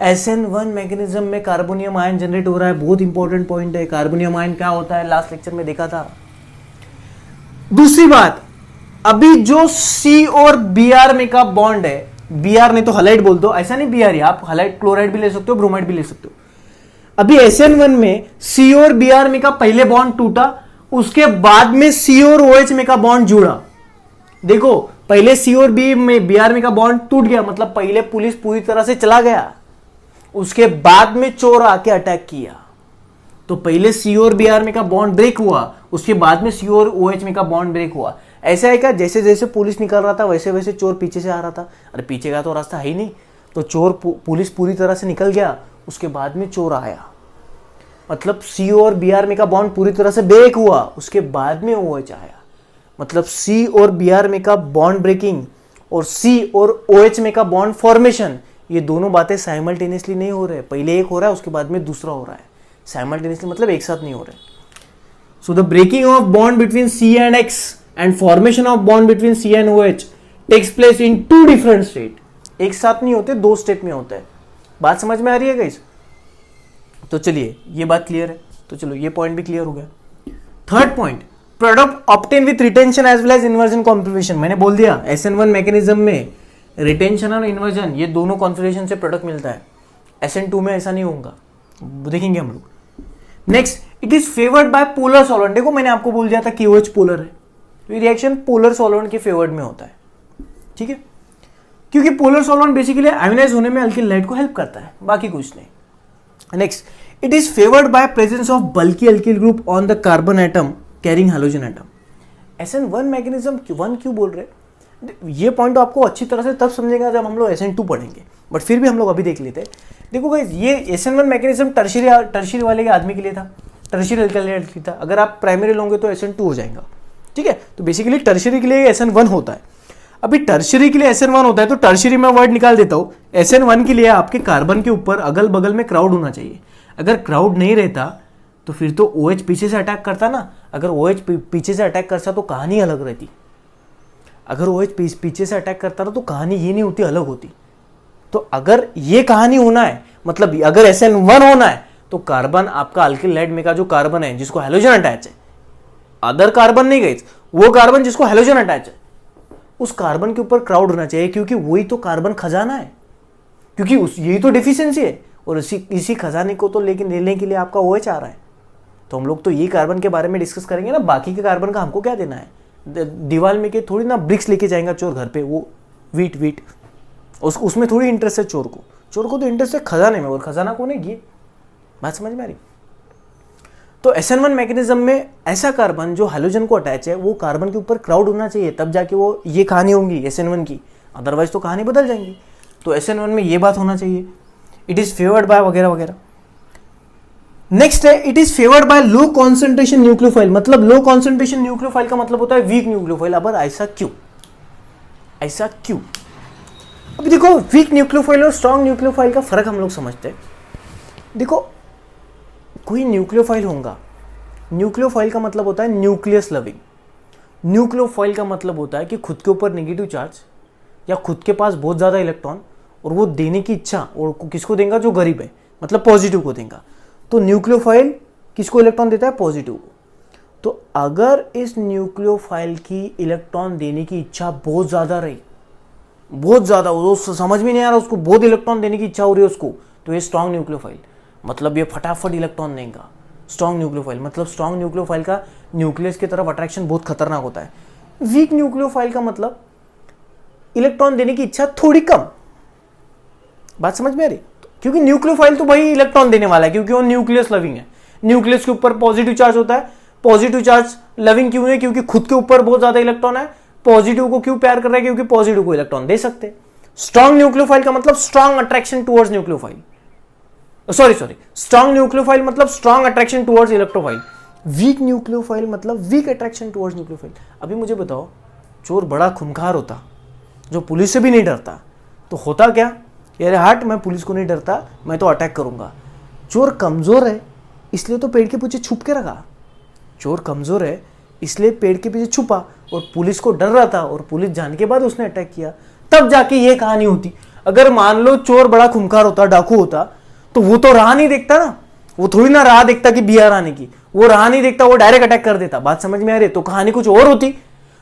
SN1 मैकेनिज्म में कार्बोनियम आयन जनरेट हो रहा है। बहुत इंपॉर्टेंट पॉइंट है। कार्बोनियम आयन क्या होता है लास्ट लेक्चर में देखा था। दूसरी बात, अभी जो C और Br में का बॉन्ड है, Br नहीं तो हलाइड बोल दो, ऐसा नहीं Br, आप हलाइड क्लोराइड भी ले सकते हो, ब्रोमाइड भी ले सकते हो। अभी SN1 में C और Br में का पहले बॉन्ड टूटा, उसके बाद में C और OH में का बॉन्ड जुड़ा। देखो पहले C और Br में का बॉन्ड टूट गया, मतलब पहले पुलिस पूरी तरह से चला गया, उसके बाद में चोर आके अटैक किया। तो पहले C और Br में का बॉन्ड ब्रेक हुआ, उसके बाद में C और OH में का बॉन्ड ब्रेक हुआ। ऐसा है क्या? जैसे जैसे पुलिस निकल रहा था वैसे वैसे चोर पीछे से आ रहा था। अरे पीछे का तो रास्ता है ही नहीं, तो चोर पुलिस पूरी तरह से निकल गया, उसके बाद में चोर आया, मतलब C और Br में का बॉन्ड पूरी तरह से ब्रेक हुआ, उसके बाद में OH आया। मतलब C और Br में का बॉन्ड ब्रेकिंग और C और OH में का बॉन्ड फॉर्मेशन, ये दोनों बातें साइमल्टेनियसली नहीं हो रहे। पहले एक हो रहा है उसके बाद में दूसरा हो रहा है। साइमल्टेनियसली मतलब एक साथ नहीं हो रहे। So the breaking of bond between C and X and formation of bond between C and OH takes place in 2 different state. एक साथ नहीं होते, 2 स्टेट में होता है। बात समझ में आ रही है गाइस? तो चलिए ये बात क्लियर है, तो चलो ये पॉइंट भी क्लियर हो गया। Third point, product obtain with retention as well as inversion configuration. मैंने बोल दिया SN1 मैकेनिज्म में रिटेंशन और इन्वर्जन ये दोनों कॉन्फिगरेशन से प्रोडक्ट मिलता है। SN2 में ऐसा नहीं होगा, देखेंगे हम लोग। Next, it is favoured by polar solvent. देखो मैंने आपको बोल दिया था कि OH पोलर है, तो ये रिएक्शन पोलर सॉल्वेंट के फेवर्ड में होता है, ठीक है, क्योंकि पोलर सॉल्वेंट बेसिकली आयोनाइज होने में अल्किल लाइट को हेल्प करता है, बाकी कुछ नहीं। Next, it is favoured by presence of bulky alkyl group on the carbon atom carrying halogen atom. SN1 mechanism 1 क्यों बोल रहे? ये पॉइंट तो आपको अच्छी तरह से तब समझेगा जब हम लोग SN2 पढ़ेंगे, बट फिर भी हम लोग अभी देख लेते हैं। देखो गाइस ये SN1 मैकेनिज्म टर्शियरी वाले के आदमी के लिए था, टर्शियरी अल्काइल के लिए था। अगर आप प्राइमरी लोगे तो SN2 हो जाएगा, ठीक है। तो बेसिकली टर्शियरी के लिए SN1 होता है। अभी टर्शियरी के लिए SN1 होता है, तो टर्शियरी में वर्ड निकाल देता हूं। SN1 के लिए आपके कार्बन के ऊपर अगल बगल में क्राउड होना चाहिए। अगर क्राउड नहीं रहता तो फिर तो OH पीछे से अटैक करता ना। अगर OH पीछे से अटैक करता तो कहानी अलग रहती। अगर OH पीछे से अटैक करता ना तो कहानी ये नहीं होती, अलग होती। तो अगर ये कहानी होना है, मतलब अगर SN1 होना है, तो कार्बन आपका अल्किल लेड में का जो कार्बन है जिसको हैलोजन अटैच है, अदर कार्बन नहीं गई, वो कार्बन जिसको हैलोजन अटैच है, उस कार्बन के ऊपर क्राउड होना चाहिए, क्योंकि वही तो कार्बन खजाना है, क्योंकि यही तो डिफिशियंसी है। और इसी खजाने को तो लेने के लिए आपका OH आ रहा है। तो हम लोग तो ये कार्बन के बारे में डिस्कस करेंगे ना, बाकी के कार्बन का हमको क्या देना है। दीवार में के थोड़ी ना ब्रिक्स लेके जाएगा चोर घर पे, वो वीट उसमें थोड़ी इंटरेस्ट है चोर को तो इंटरेस्ट है खजाने में, और खजाना कौन है, ये बात समझ में आ रही। तो SN1 मैकेनिज्म में ऐसा कार्बन जो हैलोजन को अटैच है, वो कार्बन के ऊपर क्राउड होना चाहिए, तब जाके वो ये कहानी होंगी SN1 की, अदरवाइज तो कहानी बदल जाएंगी। तो SN1 में ये बात होना चाहिए, इट इज फेवर्ड बाय वगैरह वगैरह। नेक्स्ट है, it is favoured by low concentration nucleophile. मतलब लो कॉन्सेंट्रेशन न्यूक्लियोफाइल का मतलब होता है वीक न्यूक्लियोफाइल। अब ऐसा क्यों? अभी देखो, वीक न्यूक्लियोफाइल और स्ट्रॉन्ग न्यूक्लियोफाइल का फर्क हम लोग समझते हैं। देखो, कोई न्यूक्लियोफाइल होगा, न्यूक्लियोफाइल का मतलब होता है न्यूक्लियस लविंग। न्यूक्लियोफाइल का मतलब होता है कि खुद के ऊपर नेगेटिव चार्ज या खुद के पास बहुत ज़्यादा इलेक्ट्रॉन और वो देने की इच्छा, और किसको देगा, जो गरीब है, मतलब पॉजिटिव को देगा। तो न्यूक्लियोफाइल किसको इलेक्ट्रॉन देता है, पॉजिटिव को। तो अगर इस न्यूक्लियोफाइल की इलेक्ट्रॉन देने की इच्छा बहुत ज़्यादा रही, बहुत ज़्यादा, वो समझ में नहीं आ रहा, उसको बहुत इलेक्ट्रॉन देने की इच्छा हो रही है उसको, तो ये स्ट्रॉन्ग न्यूक्लियोफाइल, मतलब ये फटाफट इलेक्ट्रॉन देगा। स्ट्रॉन्ग न्यूक्लियोफाइल मतलब स्ट्रॉन्ग न्यूक्लियोफाइल का न्यूक्लियस की तरफ अट्रैक्शन बहुत खतरनाक होता है। वीक न्यूक्लियोफाइल का मतलब इलेक्ट्रॉन देने की इच्छा थोड़ी कम। बात समझ में आ रही? क्योंकि न्यूक्लियोफाइल तो भाई इलेक्ट्रॉन देने वाला है, क्योंकि वो न्यूक्लियस लविंग है। न्यूक्लियस के ऊपर पॉजिटिव चार्ज होता है। पॉजिटिव चार्ज लविंग क्यों है, क्योंकि खुद के ऊपर बहुत ज्यादा इलेक्ट्रॉन है। पॉजिटिव को क्यों प्यार कर रहा है, क्योंकि पॉजिटिव को इलेक्ट्रॉन दे सकते हैं। स्ट्रॉन्ग न्यूक्लियोफाइल का मतलब strong attraction towards nucleophile, sorry strong nucleophile मतलब strong attraction towards electrophile. Weak nucleophile मतलब वीक अट्रैक्शन टुवर्ड्स न्यूक्लियोफाइल। अभी मुझे बताओ, चोर बड़ा खूंखार होता, जो पुलिस से भी नहीं डरता, तो होता क्या, यार हट, मैं पुलिस को नहीं डरता, मैं तो अटैक करूंगा। चोर कमजोर है, इसलिए तो पेड़ के पीछे छुप के रखा। चोर कमजोर है इसलिए पेड़ के पीछे छुपा, और पुलिस को डर रहा था, और पुलिस जाने के बाद उसने अटैक किया, तब जाके ये कहानी होती। अगर मान लो चोर बड़ा खूंखार होता, डाकू होता, तो वो तो राह नहीं देखता ना, वो थोड़ी ना राह देखता कि बिहार आने की, वो राह नहीं देखता, वो डायरेक्ट अटैक कर देता। बात समझ में आ रही है? तो कहानी कुछ और होती।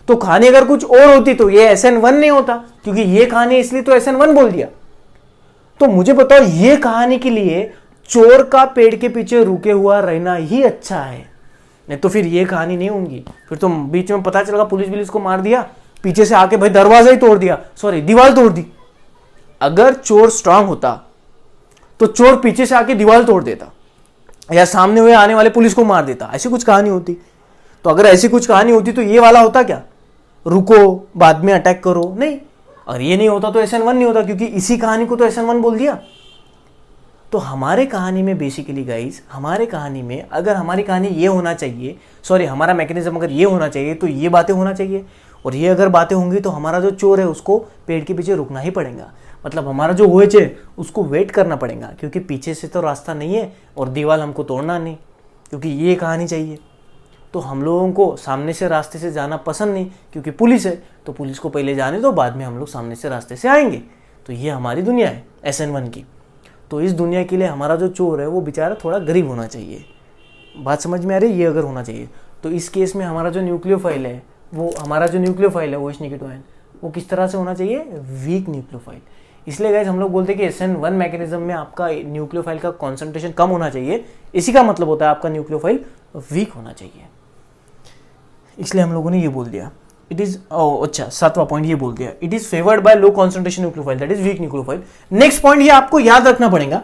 तो कहानी अगर कुछ और होती तो ये SN1 नहीं होता, क्योंकि ये कहानी इसलिए तो SN1 बोल दिया। तो मुझे बताओ, ये कहानी के लिए चोर का पेड़ के पीछे रुके हुआ रहना ही अच्छा है, नहीं तो फिर ये कहानी नहीं होगी। फिर तो बीच में पता चला पुलिस को मार दिया, पीछे से आके भाई दरवाजा ही तोड़ दिया, सॉरी दीवार तोड़ दी। अगर चोर स्ट्रांग होता तो चोर पीछे से आके दीवार तोड़ देता, या सामने हुए आने वाले पुलिस को मार देता। ऐसी कुछ कहानी होती। तो अगर ऐसी कुछ कहानी होती तो ये वाला होता क्या, रुको बाद में अटैक करो, नहीं। और ये नहीं होता तो SN1 नहीं होता, क्योंकि इसी कहानी को तो SN1 बोल दिया। तो हमारे कहानी में बेसिकली गाइस, हमारे कहानी में अगर हमारी कहानी ये होना चाहिए, सॉरी हमारा मैकेनिज्म अगर ये होना चाहिए, तो ये बातें होना चाहिए। और ये अगर बातें होंगी तो हमारा जो चोर है उसको पेड़ के पीछे रुकना ही पड़ेगा। मतलब हमारा जो OH है उसको वेट करना पड़ेगा, क्योंकि पीछे से तो रास्ता नहीं है और दीवार हमको तोड़ना नहीं, क्योंकि ये कहानी चाहिए। तो हम लोगों को सामने से रास्ते से जाना पसंद नहीं, क्योंकि पुलिस है, तो पुलिस को पहले जाने दो, बाद में हम लोग सामने से रास्ते से आएंगे। तो ये हमारी दुनिया है SN1 की। तो इस दुनिया के लिए हमारा जो चोर है वो बेचारा थोड़ा गरीब होना चाहिए। बात समझ में आ रही है? ये अगर होना चाहिए तो इस केस में हमारा जो न्यूक्लियोफाइल है, वो हमारा जो न्यूक्लियोफाइल है OH नेगेटिव आयन, वो किस तरह से होना चाहिए, वीक न्यूक्लियोफाइल। इसलिए गाइस हम लोग बोलते हैं कि SN1 मैकेनिज्म में आपका न्यूक्लियोफाइल का कॉन्सेंट्रेशन कम होना चाहिए। इसी का मतलब होता है आपका न्यूक्लियोफाइल वीक होना चाहिए। इसलिए हम लोगों ने ये बोल दिया, इट इज अच्छा 7वां पॉइंट ये बोल दिया, it is favoured by low concentration nucleophile, that is weak nucleophile. Next point ये आपको याद रखना पड़ेगा,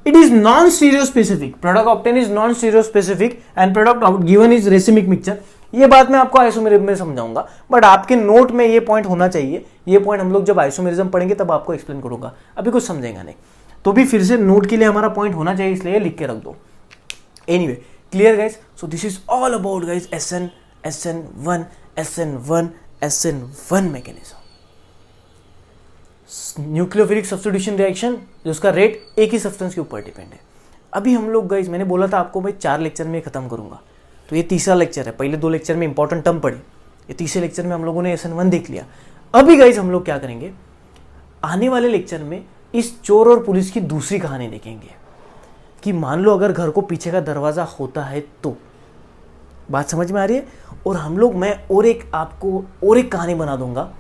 it is non stereospecific. Product obtain is non stereospecific and product given is racemic mixture. ये बात मैं आपको आइसोमेरिज्म में समझाऊंगा, बट आपके नोट में ये पॉइंट होना चाहिए। ये पॉइंट हम लोग जब आइसोमेरिज्म पढ़ेंगे तब आपको एक्सप्लेन करूंगा, अभी कुछ समझेगा नहीं। तो भी फिर से नोट के लिए हमारा पॉइंट होना चाहिए, इसलिए लिख के रख दो। Anyway, clear guys? So this is all about guys SN1 mechanism. Nucleophilic substitution reaction, जिसका रेट एक ही सब्सटेंस के ऊपर डिपेंड है। अभी हम लोग गाइस, मैंने बोला था आपको मैं 4 लेक्चर में खत्म करूंगा, तो ये तीसरा लेक्चर है। पहले 2 लेक्चर में इंपॉर्टेंट टर्म पढ़े, ये तीसरे लेक्चर में हम लोगों ने SN1 देख लिया। अभी गाइज हम लोग क्या करेंगे, आने वाले लेक्चर में इस चोर और पुलिस की दूसरी कहानी देखेंगे कि मान लो अगर घर को पीछे का दरवाजा होता है तो। बात समझ में आ रही है? और हम लोग, मैं और एक आपको और एक कहानी बना दूंगा,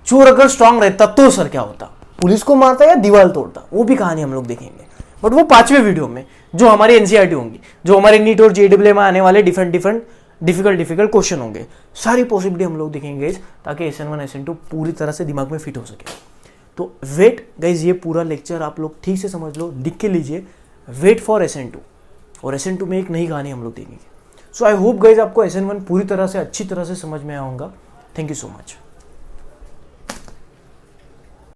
चोर अगर स्ट्रांग रहता तो सर क्या होता, पुलिस को मारता या दीवार तोड़ता, वो भी कहानी हम लोग देखेंगे। बट वो 5वें वीडियो में, जो हमारी NCERT होंगी, जो हमारे नीट और JEE में आने वाले डिफरेंट डिफिकल्ट क्वेश्चन होंगे, सारी पॉसिबिलिटी हम लोग देखेंगे ताकि SN1 SN2 पूरी तरह से दिमाग में फिट हो सके। तो वेट गाइज, ये पूरा लेक्चर आप लोग ठीक से समझ लो, लिख के लीजिए, वेट फॉर SN2। और SN2 में एक नई कहानी हम लोग देखेंगे। सो आई होप गाइज आपको SN1 पूरी तरह से अच्छी तरह से समझ में आया होगा। Thank you so much.